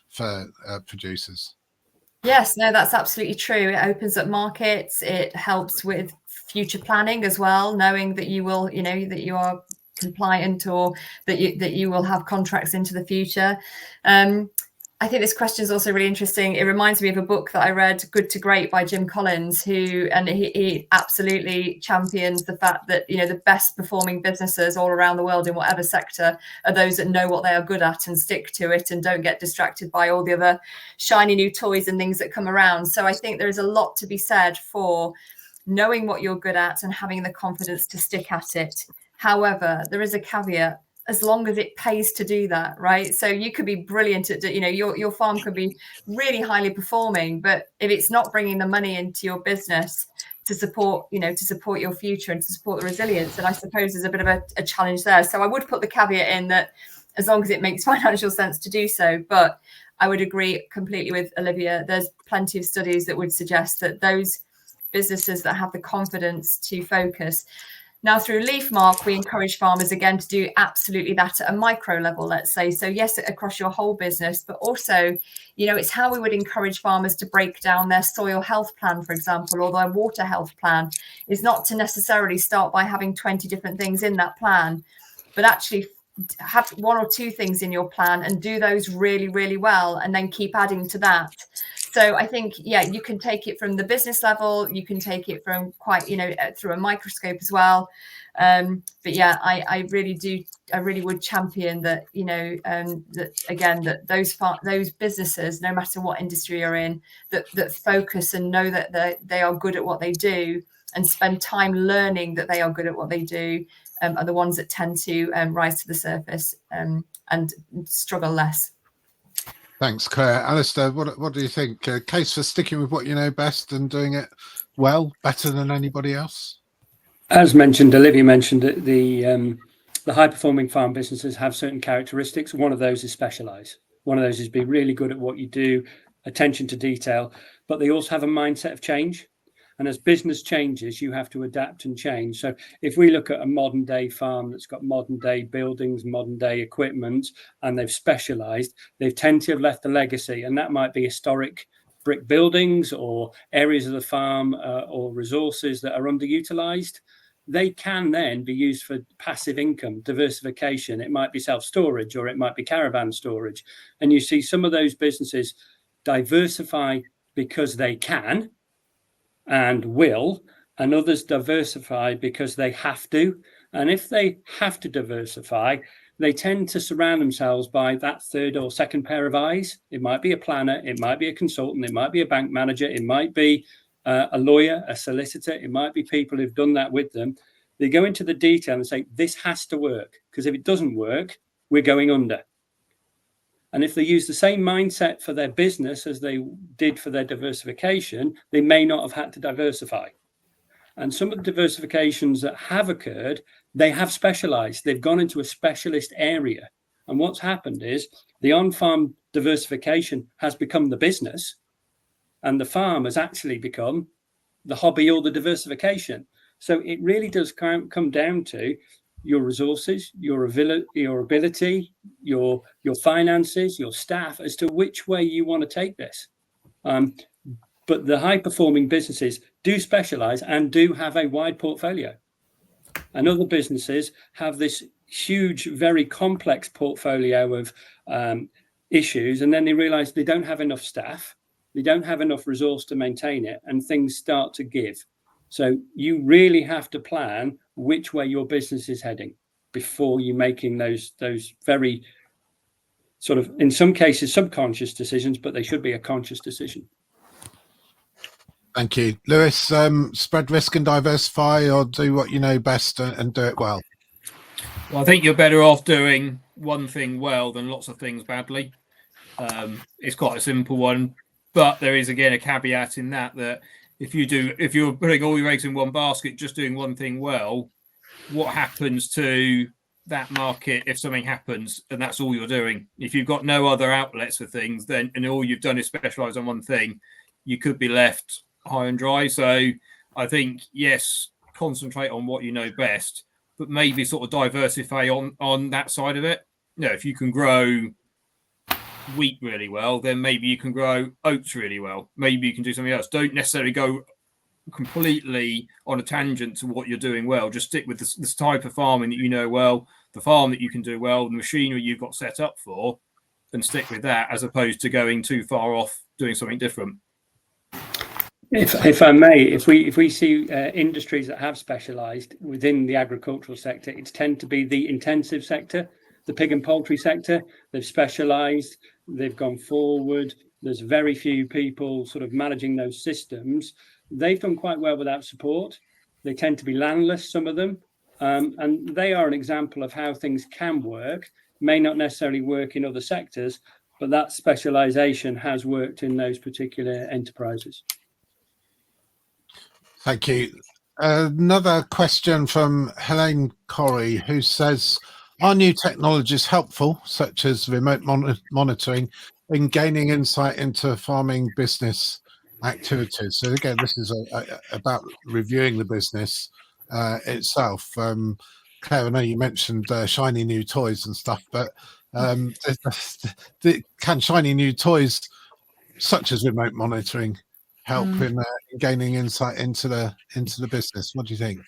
Speaker 1: for producers.
Speaker 3: Yes, no, that's absolutely true. It opens up markets. It helps with future planning as well, knowing that you will, that you are compliant, or that you will have contracts into the future. I think this question is also really interesting. It reminds me of a book that I read, Good to Great by Jim Collins, he absolutely champions the fact that, the best performing businesses all around the world in whatever sector are those that know what they are good at and stick to it and don't get distracted by all the other shiny new toys and things that come around. So I think there is a lot to be said for knowing what you're good at and having the confidence to stick at it. However, there is a caveat. As long as it pays to do that, right? So you could be brilliant at, your farm could be really highly performing, but if it's not bringing the money into your business to support, to support your future and to support the resilience, then I suppose there's a bit of a challenge there. So I would put the caveat in that as long as it makes financial sense to do so. But I would agree completely with Olivia. There's plenty of studies that would suggest that those businesses that have the confidence to focus. Now, through Leaf Mark, we encourage farmers, again, to do absolutely that at a micro level, let's say. So, yes, across your whole business, but also, it's how we would encourage farmers to break down their soil health plan, for example, or their water health plan, is not to necessarily start by having 20 different things in that plan, but actually have one or two things in your plan and do those really, really well, and then keep adding to that. So I think, yeah, you can take it from the business level, you can take it from quite, through a microscope as well. But yeah, I really would champion that, that again, that those businesses, no matter what industry you're in, that focus and know that they are good at what they do and spend time learning that they are good at what they do, are the ones that tend to rise to the surface and struggle less.
Speaker 1: Thanks, Claire. Alistair, what do you think? Case for sticking with what you know best and doing it well, better than anybody else?
Speaker 4: As mentioned, Olivia mentioned that the high-performing farm businesses have certain characteristics. One of those is specialise. One of those is be really good at what you do, attention to detail, but they also have a mindset of change. And as business changes, you have to adapt and change. So if we look at a modern day farm that's got modern day buildings, modern day equipment, and they've specialized, they tend to have left a legacy. And that might be historic brick buildings or areas of the farm or resources that are underutilized. They can then be used for passive income, diversification. It might be self-storage or it might be caravan storage. And you see some of those businesses diversify because they can and will, and others diversify because they have to. And if they have to diversify, they tend to surround themselves by that third or second pair of eyes. It might be a planner, it might be a consultant, it might be a bank manager, it might be a lawyer, a solicitor, it might be people who've done that with them. They go into the detail and say, this has to work, because if it doesn't work, we're going under. And if they use the same mindset for their business as they did for their diversification, they may not have had to diversify. And some of the diversifications that have occurred, they have specialized. They've gone into a specialist area. And what's happened is the on-farm diversification has become the business, and the farm has actually become the hobby or the diversification. So it really does come down to your resources, your ability, your finances, your staff, as to which way you want to take this. But the high-performing businesses do specialize and do have a wide portfolio. And other businesses have this huge, very complex portfolio of issues, and then they realize they don't have enough staff, they don't have enough resource to maintain it, and things start to give. So you really have to plan which way your business is heading before you making those very sort of, in some cases, subconscious decisions, but they should be a conscious decision.
Speaker 1: Thank you. Lewis, spread risk and diversify, or do what you know best and do it well?
Speaker 2: Well, I think you're better off doing one thing well than lots of things badly. It's quite a simple one, but there is, again, a caveat in that if you're putting all your eggs in one basket, just doing one thing well, what happens to that market if something happens and that's all you're doing? If you've got no other outlets for things, then and all you've done is specialize on one thing, you could be left high and dry. So I think, yes, concentrate on what you know best, but maybe sort of diversify on that side of it. If you can grow wheat really well, then maybe you can grow oats really well. Maybe you can do something else. Don't necessarily go completely on a tangent to what you're doing well. Just stick with this type of farming that you know well, the farm that you can do well, the machinery you've got set up for, and stick with that, as opposed to going too far off doing something different.
Speaker 4: If I may, if we see industries that have specialised within the agricultural sector, it's tend to be the intensive sector, the pig and poultry sector. They've specialised, they've gone forward. There's very few people sort of managing those systems. They've done quite well without support. They tend to be landless, some of them, and they are an example of how things can work. May not necessarily work in other sectors, but that specialisation has worked in those particular enterprises.
Speaker 1: Thank you. Another question from Helene Corrie, who says, are new technologies helpful, such as remote monitoring, in gaining insight into farming business activities? So again, this is about reviewing the business itself. Claire, I know you mentioned shiny new toys and stuff, but can shiny new toys, such as remote monitoring, help in gaining insight into the business? What do you think?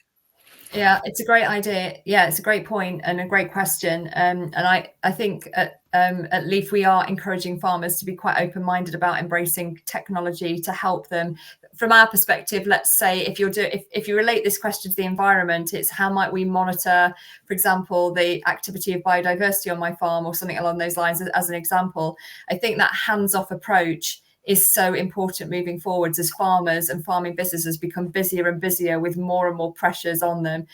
Speaker 3: Yeah, it's a great idea. Yeah, it's a great point and a great question. And I think at Leaf we are encouraging farmers to be quite open-minded about embracing technology to help them. From our perspective, let's say if you relate this question to the environment, it's how might we monitor, for example, the activity of biodiversity on my farm or something along those lines as an example. I think that hands-off approach is so important moving forwards as farmers and farming businesses become busier and busier with more and more pressures on them,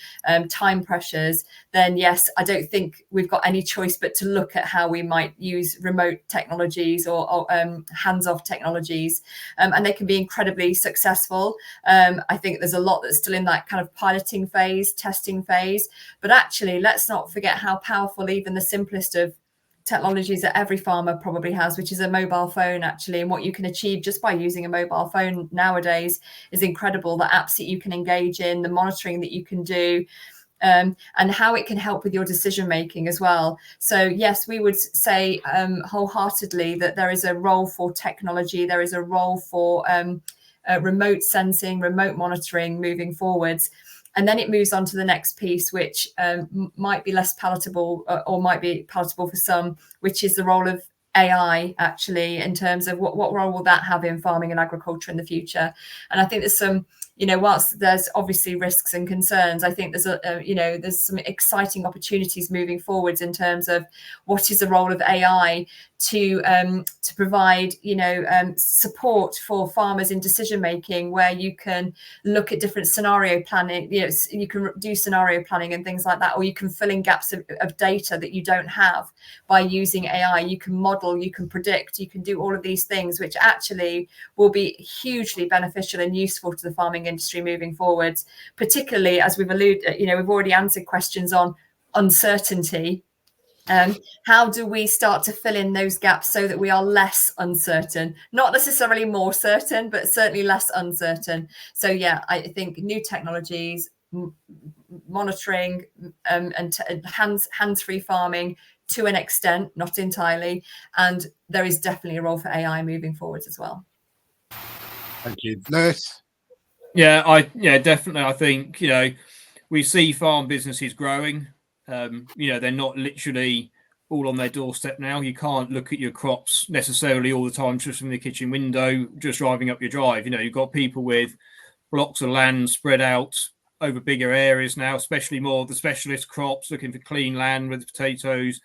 Speaker 3: time pressures. Then yes, I don't think we've got any choice but to look at how we might use remote technologies or hands-off technologies, and they can be incredibly successful. I think there's a lot that's still in that kind of piloting phase, testing phase, but actually let's not forget how powerful even the simplest of technologies that every farmer probably has, which is a mobile phone actually, and what you can achieve just by using a mobile phone nowadays is incredible. The apps that you can engage in, the monitoring that you can do, and how it can help with your decision making as well. So yes, we would say wholeheartedly that there is a role for technology, there is a role for remote sensing, remote monitoring moving forwards. And then it moves on to the next piece, which might be less palatable or might be palatable for some, which is the role of AI actually, in terms of what role will that have in farming and agriculture in the future. And I think there's some, whilst there's obviously risks and concerns, I think there's there's some exciting opportunities moving forwards in terms of what is the role of AI to provide support for farmers in decision making, where you can look at different scenario planning. You can do scenario planning and things like that, or you can fill in gaps of data that you don't have by using AI. You can model, you can predict, you can do all of these things, which actually will be hugely beneficial and useful to the farming industry moving forwards, particularly as we've alluded, we've already answered questions on uncertainty. How do we start to fill in those gaps so that we are less uncertain, not necessarily more certain, but certainly less uncertain? So yeah, I think new technologies, monitoring, and hands-free farming to an extent, not entirely, and there is definitely a role for AI moving forwards as well.
Speaker 1: Thank you, Lewis.
Speaker 2: Yeah, definitely. I think we see farm businesses growing. They're not literally all on their doorstep now. You can't look at your crops necessarily all the time just from the kitchen window, just driving up your drive. You've got people with blocks of land spread out over bigger areas now, especially more of the specialist crops, looking for clean land with potatoes,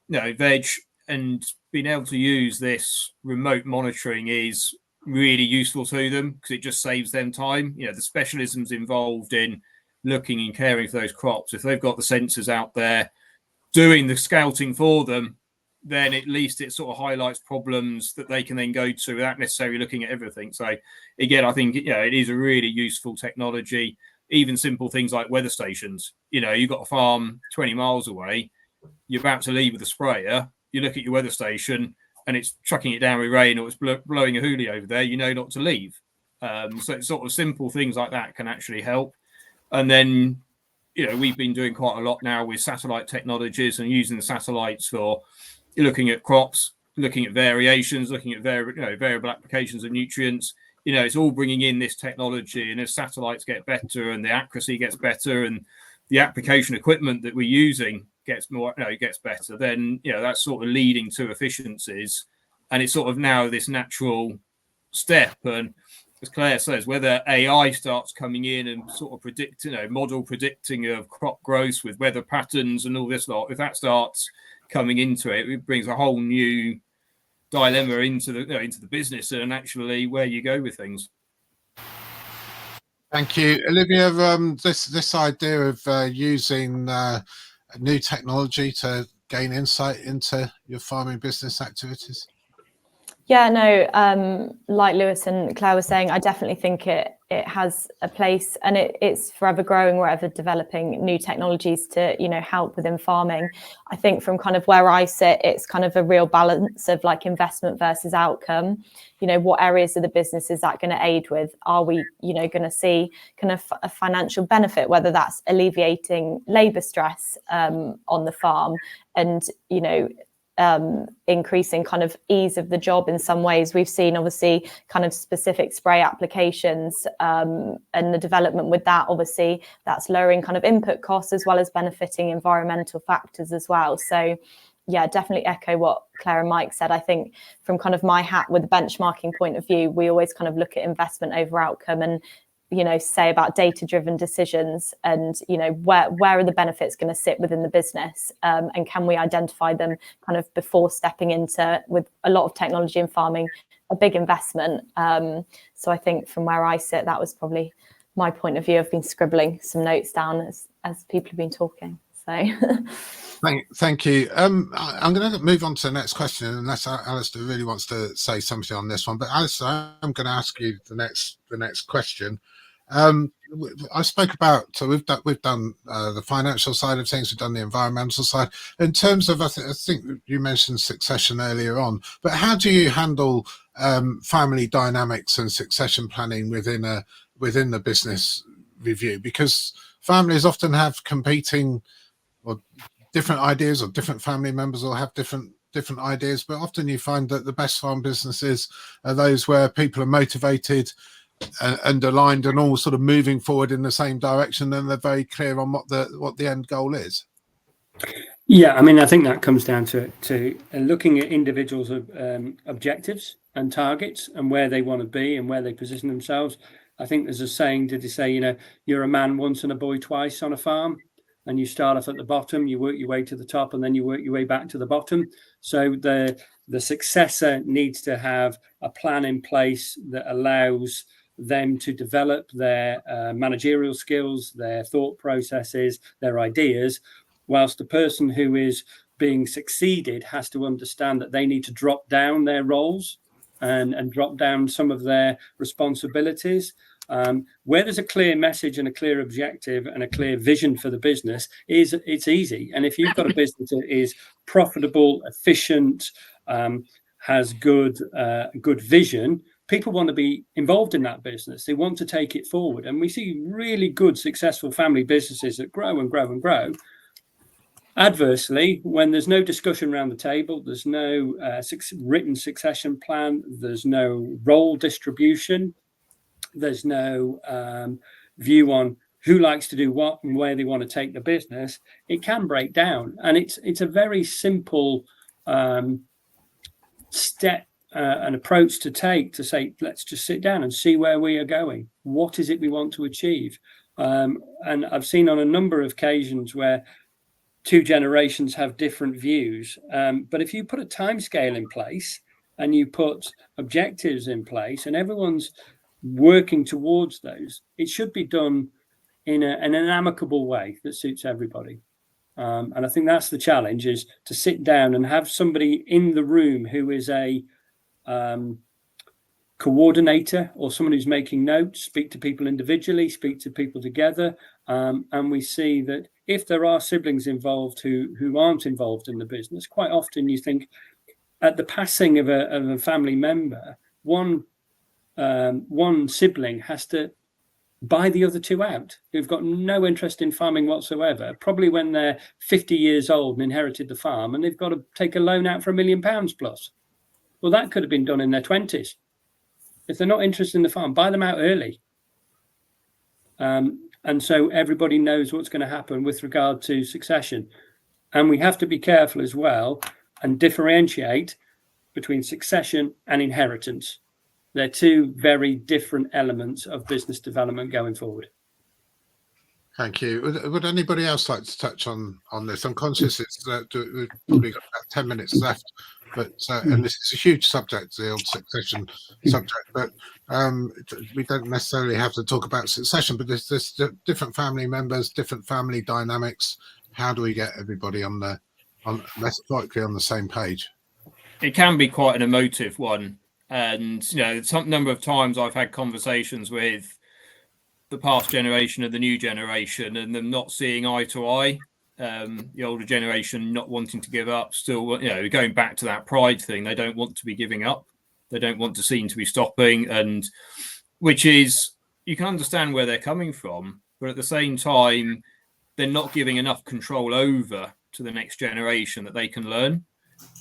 Speaker 2: veg, and being able to use this remote monitoring is really useful to them because it just saves them time. The specialisms involved in looking and caring for those crops, if they've got the sensors out there doing the scouting for them, then at least it sort of highlights problems that they can then go to without necessarily looking at everything. So again, I think it is a really useful technology. Even simple things like weather stations. You've got a farm 20 miles away, you're about to leave with a sprayer, you look at your weather station and it's trucking it down with rain, or it's blowing a hoolie over there, not to leave. So it's sort of simple things like that can actually help. And then, we've been doing quite a lot now with satellite technologies and using the satellites for looking at crops, looking at variations, looking at variable applications of nutrients. It's all bringing in this technology, and as satellites get better and the accuracy gets better and the application equipment that we're using gets more, gets better, then, that's sort of leading to efficiencies. And it's sort of now this natural step. And as Claire says, whether AI starts coming in and sort of predict, model predicting of crop growth with weather patterns and all this lot, if that starts coming into it, it brings a whole new dilemma into the business and actually where you go with things.
Speaker 1: Thank you, Olivia. This idea of using new technology to gain insight into your farming business activities.
Speaker 5: Yeah, no, like Lewis and Claire were saying, I definitely think it has a place, and it's forever growing, wherever developing new technologies to, help within farming. I think from kind of where I sit, it's kind of a real balance of like investment versus outcome. What areas of the business is that going to aid with? Are we, going to see kind of a financial benefit, whether that's alleviating labour stress on the farm and, increasing kind of ease of the job in some ways. We've seen obviously kind of specific spray applications and the development with that, obviously that's lowering kind of input costs as well as benefiting environmental factors as well. So yeah, definitely echo what Claire and Mike said. I think from kind of my hat with the benchmarking point of view, we always kind of look at investment over outcome and, you know, say about data-driven decisions and, you know, where are the benefits going to sit within the business, and can we identify them kind of before stepping into, with a lot of technology in farming, a big investment. So I think from where I sit, that was probably my point of view. I've been scribbling some notes down as people have been talking. So
Speaker 1: Thank you. I'm going to move on to the next question, unless Alistair really wants to say something on this one. But Alistair, I'm going to ask you the next question. I spoke about, so we've done the financial side of things, we've done the environmental side. In terms of, I think you mentioned succession earlier on, but how do you handle family dynamics and succession planning within the business review? Because families often have competing or different ideas, or different family members will have different ideas, but often you find that the best farm businesses are those where people are motivated and aligned and all sort of moving forward in the same direction, and they're very clear on what the end goal is.
Speaker 4: Yeah, I mean, I think that comes down to looking at individuals' objectives and targets and where they want to be and where they position themselves. I think there's a saying, did they say, you know, you're a man once and a boy twice on a farm, and you start off at the bottom, you work your way to the top, and then you work your way back to the bottom. So the successor needs to have a plan in place that allows them to develop their managerial skills, their thought processes, their ideas, whilst the person who is being succeeded has to understand that they need to drop down their roles and drop down some of their responsibilities. Where there's a clear message and a clear objective and a clear vision for the business, it's easy. And if you've got a business that is profitable, efficient, has good vision, people want to be involved in that business. They want to take it forward. And we see really good, successful family businesses that grow and grow and grow. Adversely, when there's no discussion around the table, there's no written succession plan, there's no role distribution, there's no view on who likes to do what and where they want to take the business, it can break down. And it's a very simple step, an approach to take, to say, let's just sit down and see where we are going. What is it we want to achieve? And I've seen on a number of occasions where two generations have different views. But if you put a timescale in place and you put objectives in place and everyone's working towards those, it should be done in an amicable way that suits everybody. And I think that's the challenge, is to sit down and have somebody in the room who is a coordinator or someone who's making notes, speak to people individually, speak to people together. And we see that if there are siblings involved who aren't involved in the business, quite often you think at the passing of a family member, one sibling has to buy the other two out, who've got no interest in farming whatsoever, probably when they're 50 years old and inherited the farm, and they've got to take a loan out for £1 million plus. Well, that could have been done in their 20s. If they're not interested in the farm, buy them out early. And so everybody knows what's going to happen with regard to succession. And we have to be careful as well and differentiate between succession and inheritance. They're two very different elements of business development going forward.
Speaker 1: Thank you. Would anybody else like to touch on this? I'm conscious we've probably got about 10 minutes left, but and this is a huge subject, the old succession subject, but we don't necessarily have to talk about succession, but there's different family members, different family dynamics. How do we get everybody metaphorically on the same page?
Speaker 2: It can be quite an emotive one. And, you know, some number of times I've had conversations with the past generation and the new generation and them not seeing eye to eye. The older generation not wanting to give up, still, you know, going back to that pride thing. They don't want to be giving up. They don't want to seem to be stopping. And which is, you can understand where they're coming from, but at the same time, they're not giving enough control over to the next generation that they can learn.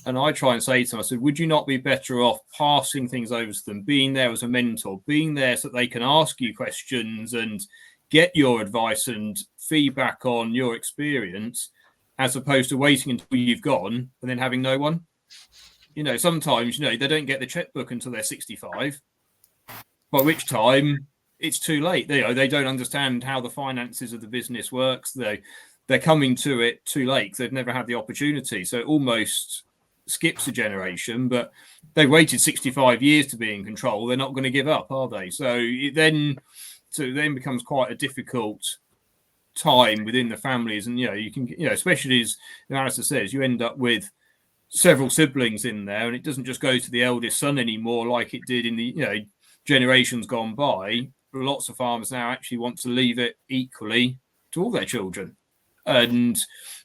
Speaker 2: And I try and say to them, I said, would you not be better off passing things over to them, being there as a mentor, being there so that they can ask you questions and get your advice and feedback on your experience, as opposed to waiting until you've gone and then having no one? You know, sometimes, you know, they don't get the checkbook until they're 65, by which time it's too late. They don't understand how the finances of the business works. They're coming to it too late because they've never had the opportunity. So it almost skips a generation, but they waited 65 years to be in control. They're not going to give up, are they? So it then becomes quite a difficult time within the families. And, you know, you can, you know, especially as Alistair says, you end up with several siblings in there, and it doesn't just go to the eldest son anymore like it did in the, you know, generations gone by. Lots of farmers now actually want to leave it equally to all their children. And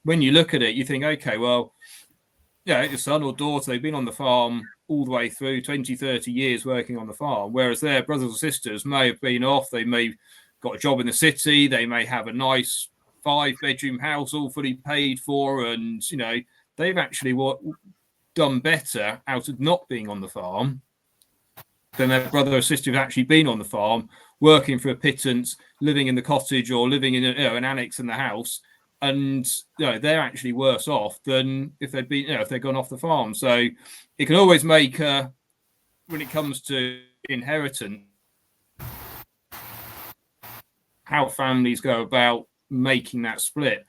Speaker 2: when you look at it, you think, okay, well, yeah, your son or daughter, they've been on the farm all the way through 20, 30 years working on the farm, whereas their brothers or sisters may have been off. They may have got a job in the city. They may have a nice 5-bedroom house all fully paid for. And, you know, they've actually done better out of not being on the farm than their brother or sister who've actually been on the farm, working for a pittance, living in the cottage or living in an annex in the house. And, you know, they're actually worse off than if they'd been, you know, if they'd gone off the farm. So it can always make, when it comes to inheritance, how families go about making that split.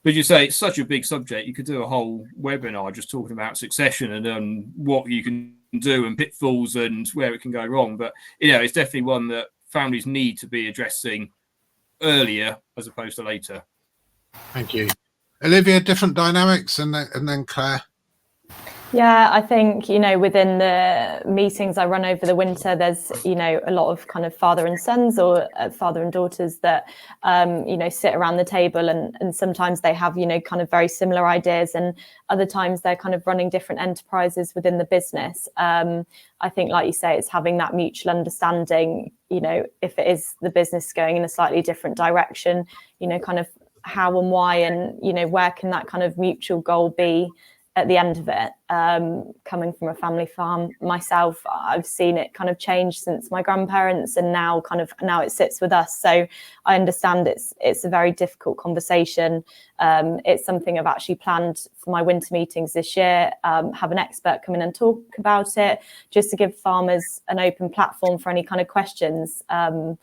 Speaker 2: But you say it's such a big subject, you could do a whole webinar just talking about succession and what you can do and pitfalls and where it can go wrong. But, you know, it's definitely one that families need to be addressing earlier as opposed to later.
Speaker 1: Thank you. Olivia, different dynamics, and then Claire.
Speaker 5: Yeah, I think, you know, within the meetings I run over the winter, there's, you know, a lot of kind of father and sons or father and daughters that, you know, sit around the table, and sometimes they have, you know, kind of very similar ideas, and other times they're kind of running different enterprises within the business. I think, like you say, it's having that mutual understanding, you know, if it is the business going in a slightly different direction, you know, kind of how and why, and, you know, where can that kind of mutual goal be at the end of it. Coming from a family farm myself, I've seen it kind of change since my grandparents, and now it sits with us. So I understand it's a very difficult conversation. It's something I've actually planned for my winter meetings this year, have an expert come in and talk about it, just to give farmers an open platform for any kind of questions. I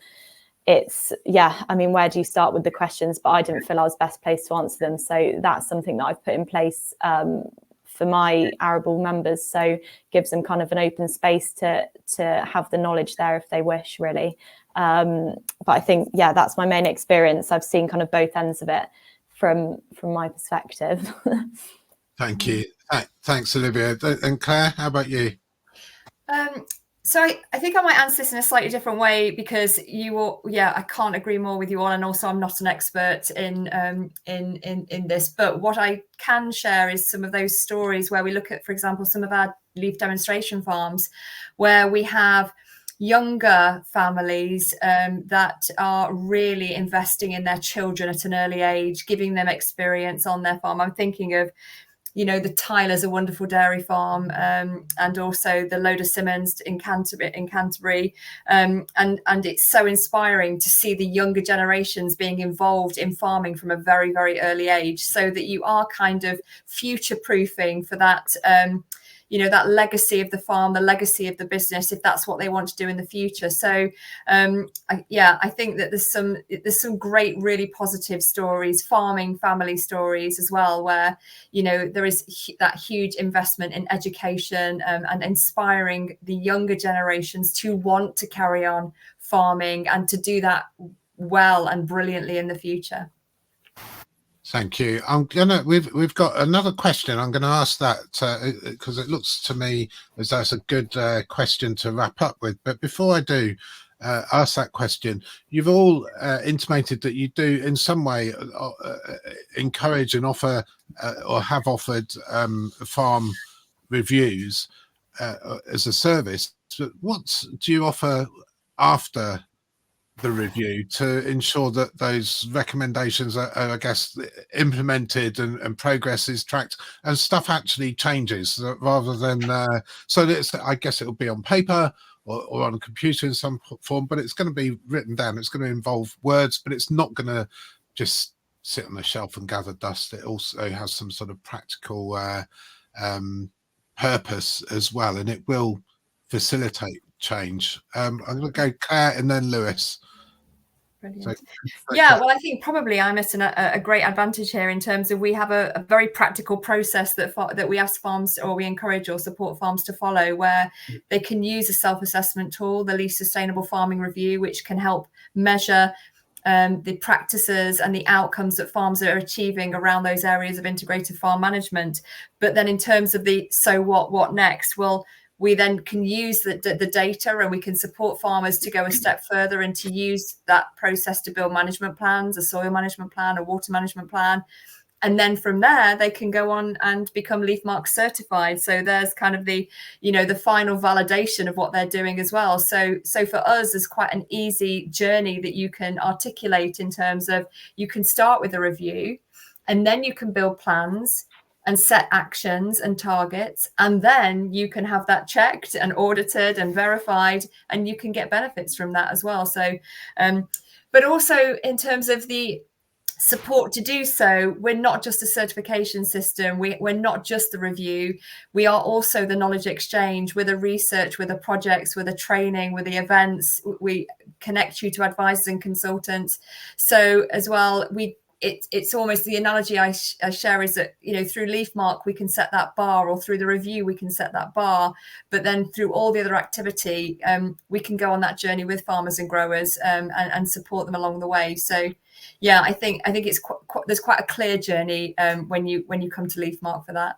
Speaker 5: mean, where do you start with the questions? But I didn't feel I was best placed to answer them. So that's something that I've put in place for my arable members. So gives them kind of an open space to have the knowledge there if they wish, really. But I think, yeah, that's my main experience. I've seen kind of both ends of it from my perspective.
Speaker 1: Thank you. Thanks, Olivia. And Claire, how about you?
Speaker 3: So I think I might answer this in a slightly different way, because I can't agree more with you all, and also I'm not an expert in this. But what I can share is some of those stories where we look at, for example, some of our leaf demonstration farms, where we have younger families that are really investing in their children at an early age, giving them experience on their farm. I'm thinking of, you know, the Tyler's, a wonderful dairy farm, and also the Loder Simmons in Canterbury. And it's so inspiring to see the younger generations being involved in farming from a very, very early age, so that you are kind of future proofing for that, you know, that legacy of the farm, the legacy of the business, if that's what they want to do in the future. So I think that there's some great, really positive stories, farming family stories as well, where, you know, there is that huge investment in education and inspiring the younger generations to want to carry on farming and to do that well and brilliantly in the future.
Speaker 1: Thank you. We've got another question. I'm gonna ask that because it looks to me as though it's a good question to wrap up with. But before I do ask that question, you've all intimated that you do in some way encourage and offer or have offered farm reviews as a service. But what do you offer after the review to ensure that those recommendations are, I guess, implemented and progress is tracked and stuff actually changes rather than so that I guess it'll be on paper or on a computer in some form, but it's going to be written down. It's going to involve words, but it's not going to just sit on the shelf and gather dust. It also has some sort of practical purpose as well, and it will facilitate change. I'm going to go Claire and then Lewis.
Speaker 3: Brilliant. Yeah, well, I think probably I'm at a great advantage here in terms of we have a very practical process that we ask farms, or we encourage or support farms to follow, where they can use a self-assessment tool, the Leaf Sustainable Farming Review, which can help measure the practices and the outcomes that farms are achieving around those areas of integrated farm management. But then in terms of the so what next, well, we then can use the data, and we can support farmers to go a step further and to use that process to build management plans, a soil management plan, a water management plan. And then from there, they can go on and become LeafMark certified. So there's kind of the final validation of what they're doing as well. So for us, there's quite an easy journey that you can articulate in terms of you can start with a review, and then you can build plans and set actions and targets, and then you can have that checked and audited and verified, and you can get benefits from that as well. So, but also in terms of the support to do so, we're not just a certification system, we're not just the review, we are also the knowledge exchange with the research, with the projects, with the training, with the events. We connect you to advisors and consultants. So as well, it's almost the analogy I share is that, through LeafMark, we can set that bar, or through the review, we can set that bar. But then through all the other activity, we can go on that journey with farmers and growers and support them along the way. So, yeah, I think it's there's quite a clear journey when you come to LeafMark for that.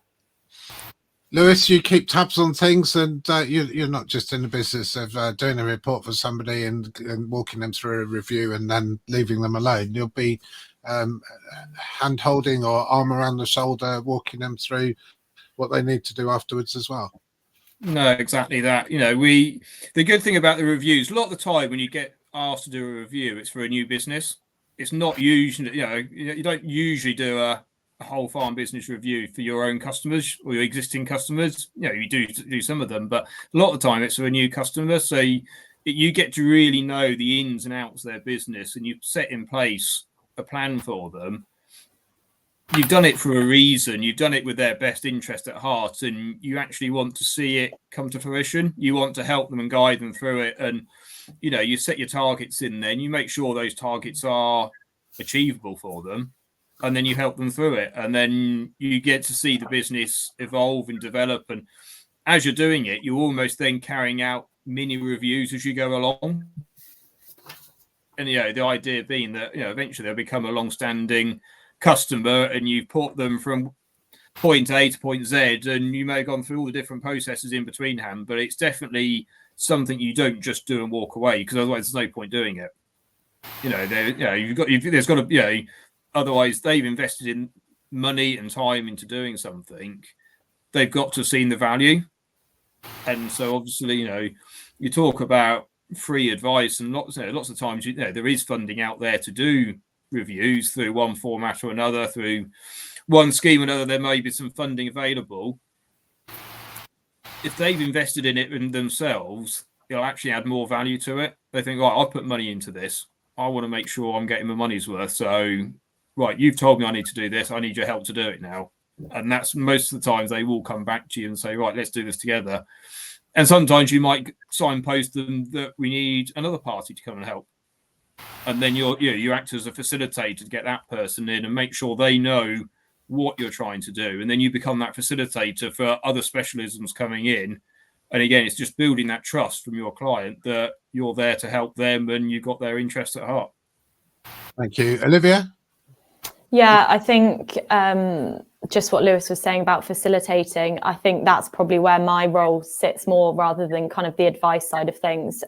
Speaker 1: Lewis, you keep tabs on things, and you're not just in the business of doing a report for somebody and walking them through a review and then leaving them alone. You'll be hand holding or arm around the shoulder, walking them through what they need to do afterwards as well.
Speaker 2: No, exactly that. The good thing about the reviews, a lot of the time when you get asked to do a review, it's for a new business. It's not usually, you don't usually do a whole farm business review for your own customers or your existing customers. You do some of them, but a lot of the time it's for a new customer. So you get to really know the ins and outs of their business, and you set in place a plan for them. You've done it for a reason. You've done it with their best interest at heart, and you actually want to see it come to fruition. You want to help them and guide them through it. And you set your targets in there, and you make sure those targets are achievable for them, and then you help them through it, and then you get to see the business evolve and develop. And as you're doing it, you're almost then carrying out mini reviews as you go along. And the idea being that eventually they'll become a long-standing customer, and you've put them from point A to point Z, and you may have gone through all the different processes in between hand, but it's definitely something you don't just do and walk away, because otherwise there's no point doing it. There's got to otherwise they've invested in money and time into doing something. They've got to have seen the value. And so obviously, you talk about free advice, and lots of times there is funding out there to do reviews through one format or another, through one scheme or another. There may be some funding available. If they've invested in it in themselves, they'll actually add more value to it. They think, right, I'll put money into this. I want to make sure I'm getting my money's worth. So, right, you've told me I need to do this. I need your help to do it now. And that's most of the times they will come back to you and say, right, let's do this together. And sometimes you might signpost them that we need another party to come and help. And then you act as a facilitator to get that person in and make sure they know what you're trying to do. And then you become that facilitator for other specialisms coming in. And again, it's just building that trust from your client that you're there to help them and you've got their interests at heart.
Speaker 1: Thank you. Olivia?
Speaker 5: Yeah, I think just what Lewis was saying about facilitating, I think that's probably where my role sits more, rather than kind of the advice side of things.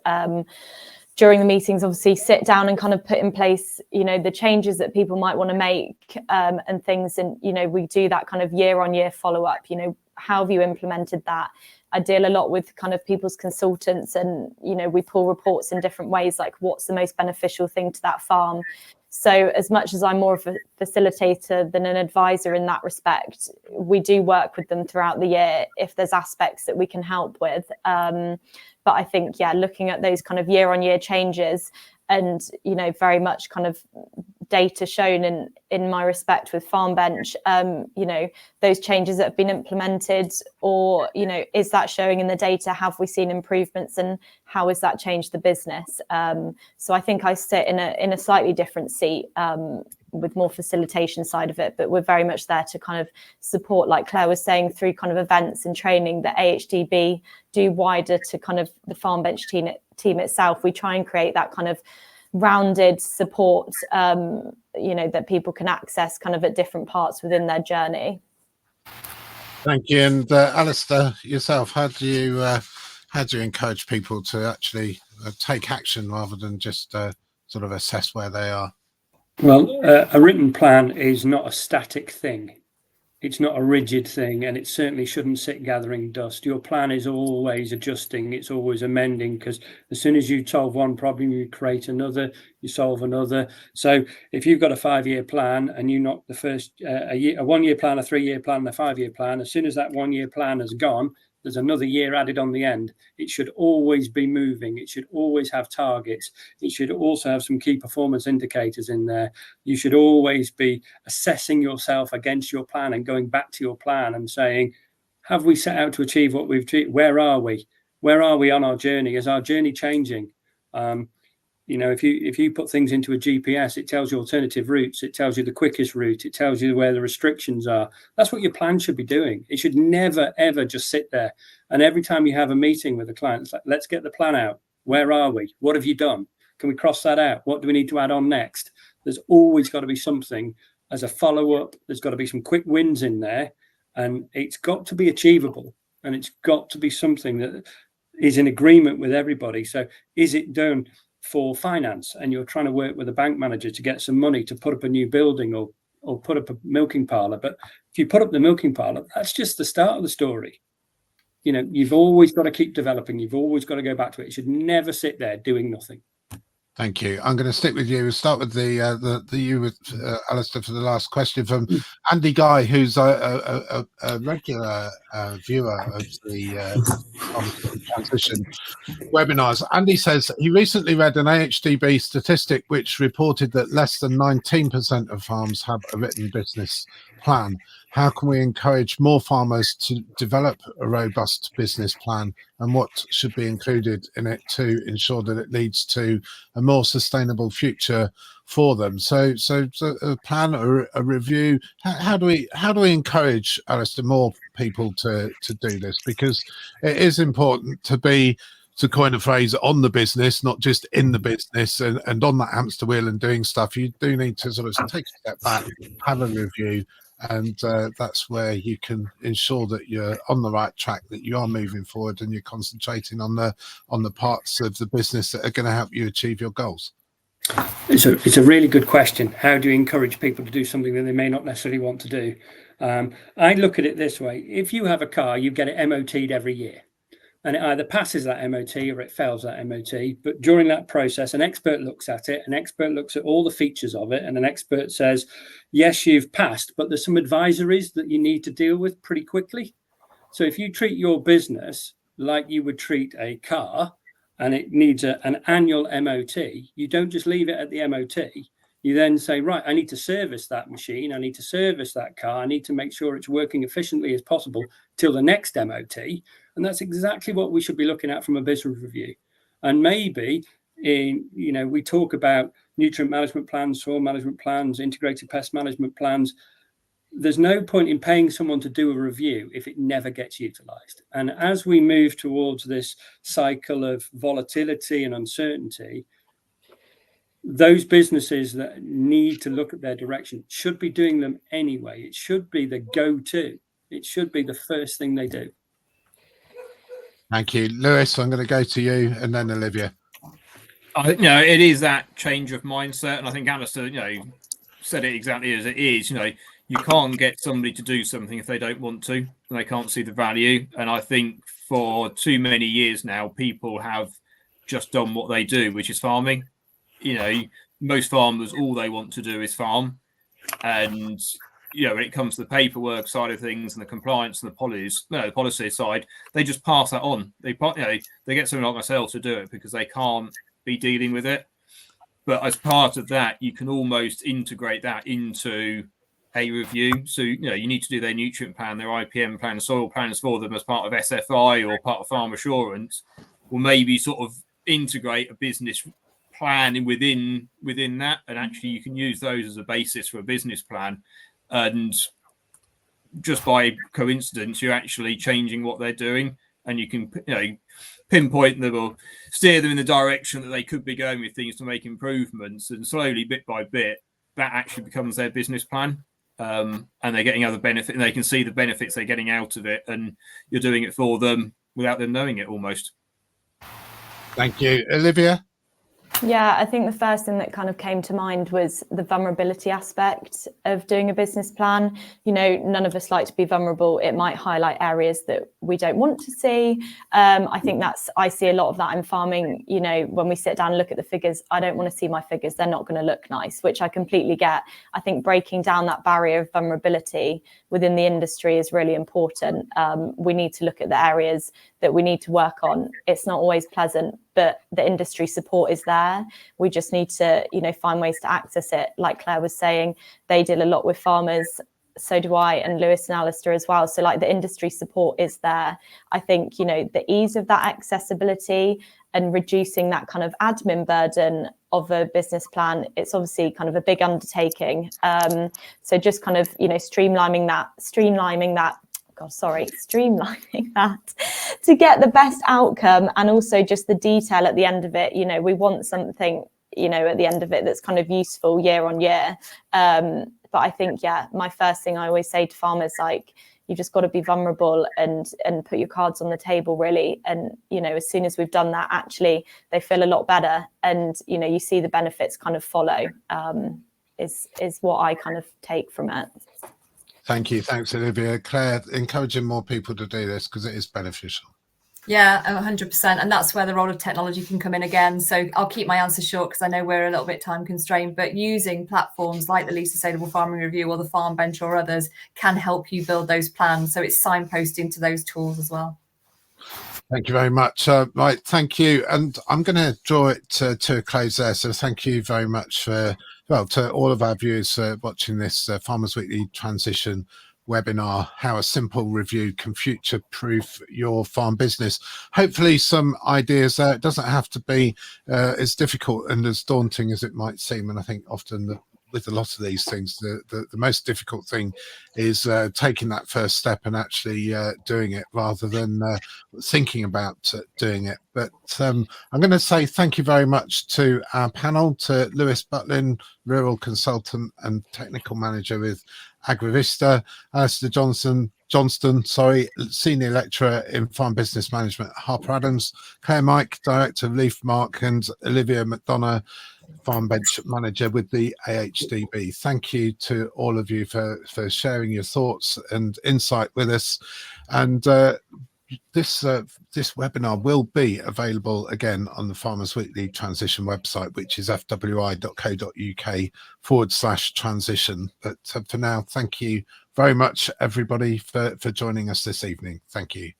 Speaker 5: during the meetings, obviously sit down and kind of put in place, you know, the changes that people might want to make, and things. And, you know, we do that kind of year-on-year follow-up. You know, how have you implemented that? I deal a lot with kind of people's consultants, and, you know, we pull reports in different ways, like what's the most beneficial thing to that farm. So as much as I'm more of a facilitator than an advisor in that respect, we do work with them throughout the year if there's aspects that we can help with. But I think, yeah, looking at those kind of year-on-year changes, and, you know, very much kind of data shown in my respect with FarmBench, you know, those changes that have been implemented, or, you know, is that showing in the data? Have we seen improvements, and how has that changed the business? So I think I sit in a slightly different seat, with more facilitation side of it, but we're very much there to kind of support, like Claire was saying, through kind of events and training that AHDB do wider to kind of the FarmBench team itself. We try and create that kind of rounded support, you know, that people can access kind of at different parts within their journey.
Speaker 1: Thank you. And Alistair, yourself, how do you encourage people to actually take action rather than just sort of assess where they are?
Speaker 4: Well, a written plan is not a static thing. It's not a rigid thing, and it certainly shouldn't sit gathering dust. Your plan is always adjusting. It's always amending, because as soon as you solve one problem, you create another, you solve another. So if you've got a 5-year plan and you knock the first a 1-year plan, a 3-year plan, and a 5-year plan, as soon as that 1-year plan has gone, there's another year added on the end. It should always be moving. It should always have targets. It should also have some key performance indicators in there. You should always be assessing yourself against your plan and going back to your plan and saying, have we set out to achieve what we've achieved? Where are we? Where are we on our journey? Is our journey changing? You know, if you put things into a GPS, it tells you alternative routes. It tells you the quickest route. It tells you where the restrictions are. That's what your plan should be doing. It should never, ever just sit there. And every time you have a meeting with a client, it's like, let's get the plan out. Where are we? What have you done? Can we cross that out? What do we need to add on next? There's always got to be something as a follow-up. There's got to be some quick wins in there. And it's got to be achievable. And it's got to be something that is in agreement with everybody. So is it done for finance, and you're trying to work with a bank manager to get some money to put up a new building or put up a milking parlour? But if you put up the milking parlour, that's just the start of the story. You know, you've always got to keep developing. You've always got to go back to it. You should never sit there doing nothing.
Speaker 1: Thank you. I'm going to stick with you. We'll start with the you with Alistair for the last question from Andy Guy, who's a regular viewer of the transition webinars. Andy says he recently read an AHDB statistic which reported that less than 19% of farms have a written business plan. How can we encourage more farmers to develop a robust business plan, and what should be included in it to ensure that it leads to a more sustainable future for them? So a plan or a review. How do we encourage, Alistair, more people to do this? Because it is important to coin a phrase, on the business, not just in the business and on that hamster wheel and doing stuff. You do need to sort of take a step back, have a review, and that's where you can ensure that you're on the right track, that you are moving forward, and you're concentrating on the parts of the business that are going to help you achieve your goals.
Speaker 4: It's a really good question. How do you encourage people to do something that they may not necessarily want to do? I look at it this way. If you have a car, you get it MOT'd every year. And it either passes that MOT or it fails that MOT. But during that process, an expert looks at it, an expert looks at all the features of it, and an expert says, yes, you've passed, but there's some advisories that you need to deal with pretty quickly. So if you treat your business like you would treat a car, and it needs an annual MOT, you don't just leave it at the MOT. You then say, right, I need to service that machine. I need to service that car. I need to make sure it's working efficiently as possible till the next MOT. And that's exactly what we should be looking at from a business review. And maybe we talk about nutrient management plans, soil management plans, integrated pest management plans. There's no point in paying someone to do a review if it never gets utilized. And as we move towards this cycle of volatility and uncertainty, those businesses that need to look at their direction should be doing them anyway. It should be the go-to. It should be the first thing they do.
Speaker 1: Thank you. Lewis, I'm going to go to you and then Olivia.
Speaker 2: It is that change of mindset, and I think Alistair, said it exactly as it is. You can't get somebody to do something if they don't want to, and they can't see the value. And I think for too many years now, people have just done what they do, which is farming. Most farmers, all they want to do is farm, and when it comes to the paperwork side of things and the compliance and the policy side, they just pass that on. They get someone like myself to do it because they can't be dealing with it. But as part of that, you can almost integrate that into a review. So you need to do their nutrient plan, their IPM plan, soil plans for them as part of SFI or part of farm assurance, or maybe sort of integrate a business plan within that, and actually you can use those as a basis for a business plan. And just by coincidence, you're actually changing what they're doing, and you can pinpoint them or steer them in the direction that they could be going with things to make improvements, and slowly, bit by bit, that actually becomes their business plan. And they're getting other benefits, and they can see the benefits they're getting out of it, and you're doing it for them without them knowing it almost.
Speaker 1: Thank you. Olivia?
Speaker 5: Yeah, I think the first thing that kind of came to mind was the vulnerability aspect of doing a business plan. None of us like to be vulnerable. It might highlight areas that we don't want to see. I see a lot of that in farming. When we sit down and look at the figures, I don't want to see my figures. They're not going to look nice, which I completely get. I think breaking down that barrier of vulnerability within the industry is really important. We need to look at the areas that we need to work on. It's not always pleasant, but the industry support is there. We just need to, find ways to access it. Like Claire was saying, they deal a lot with farmers. So do I, and Lewis and Alistair as well. So the industry support is there. I think, the ease of that accessibility and reducing that kind of admin burden of a business plan, it's obviously kind of a big undertaking. So just kind of, streamlining that to get the best outcome, and also just the detail at the end of it. We want something, at the end of it that's kind of useful year on year. But I think, my first thing I always say to farmers, you just got to be vulnerable and put your cards on the table, really. And, as soon as we've done that, actually, they feel a lot better. And, you see the benefits kind of follow, is what I kind of take from it.
Speaker 1: Thank you. Thanks, Olivia. Claire, encouraging more people to do this because it is beneficial.
Speaker 3: Yeah, 100%. And that's where the role of technology can come in again. So I'll keep my answer short because I know we're a little bit time constrained, but using platforms like the Least Sustainable Farming Review or the Farm Bench or others can help you build those plans. So it's signposting to those tools as well.
Speaker 1: Thank you very much. Right, thank you. And I'm going to draw it to a close there. So thank you very much to all of our viewers watching this Farmers Weekly Transition webinar, how a simple review can future-proof your farm business. Hopefully some ideas there. It doesn't have to be as difficult and as daunting as it might seem. And I think often with a lot of these things, the most difficult thing is taking that first step and actually doing it rather than thinking about doing it. But I'm going to say thank you very much to our panel, to Lewis Butlin, Rural Consultant and Technical Manager with Agravista, Alistair Johnston, Senior Lecturer in Farm Business Management at Harper Adams, Claire Mike, Director of LeafMark, and Olivia McDonough, Farm Bench Manager with the AHDB. Thank you to all of you for sharing your thoughts and insight with us. And this webinar will be available again on the Farmers Weekly Transition website, which is fwi.co.uk/transition. But for now, thank you very much, everybody, for joining us this evening. Thank you.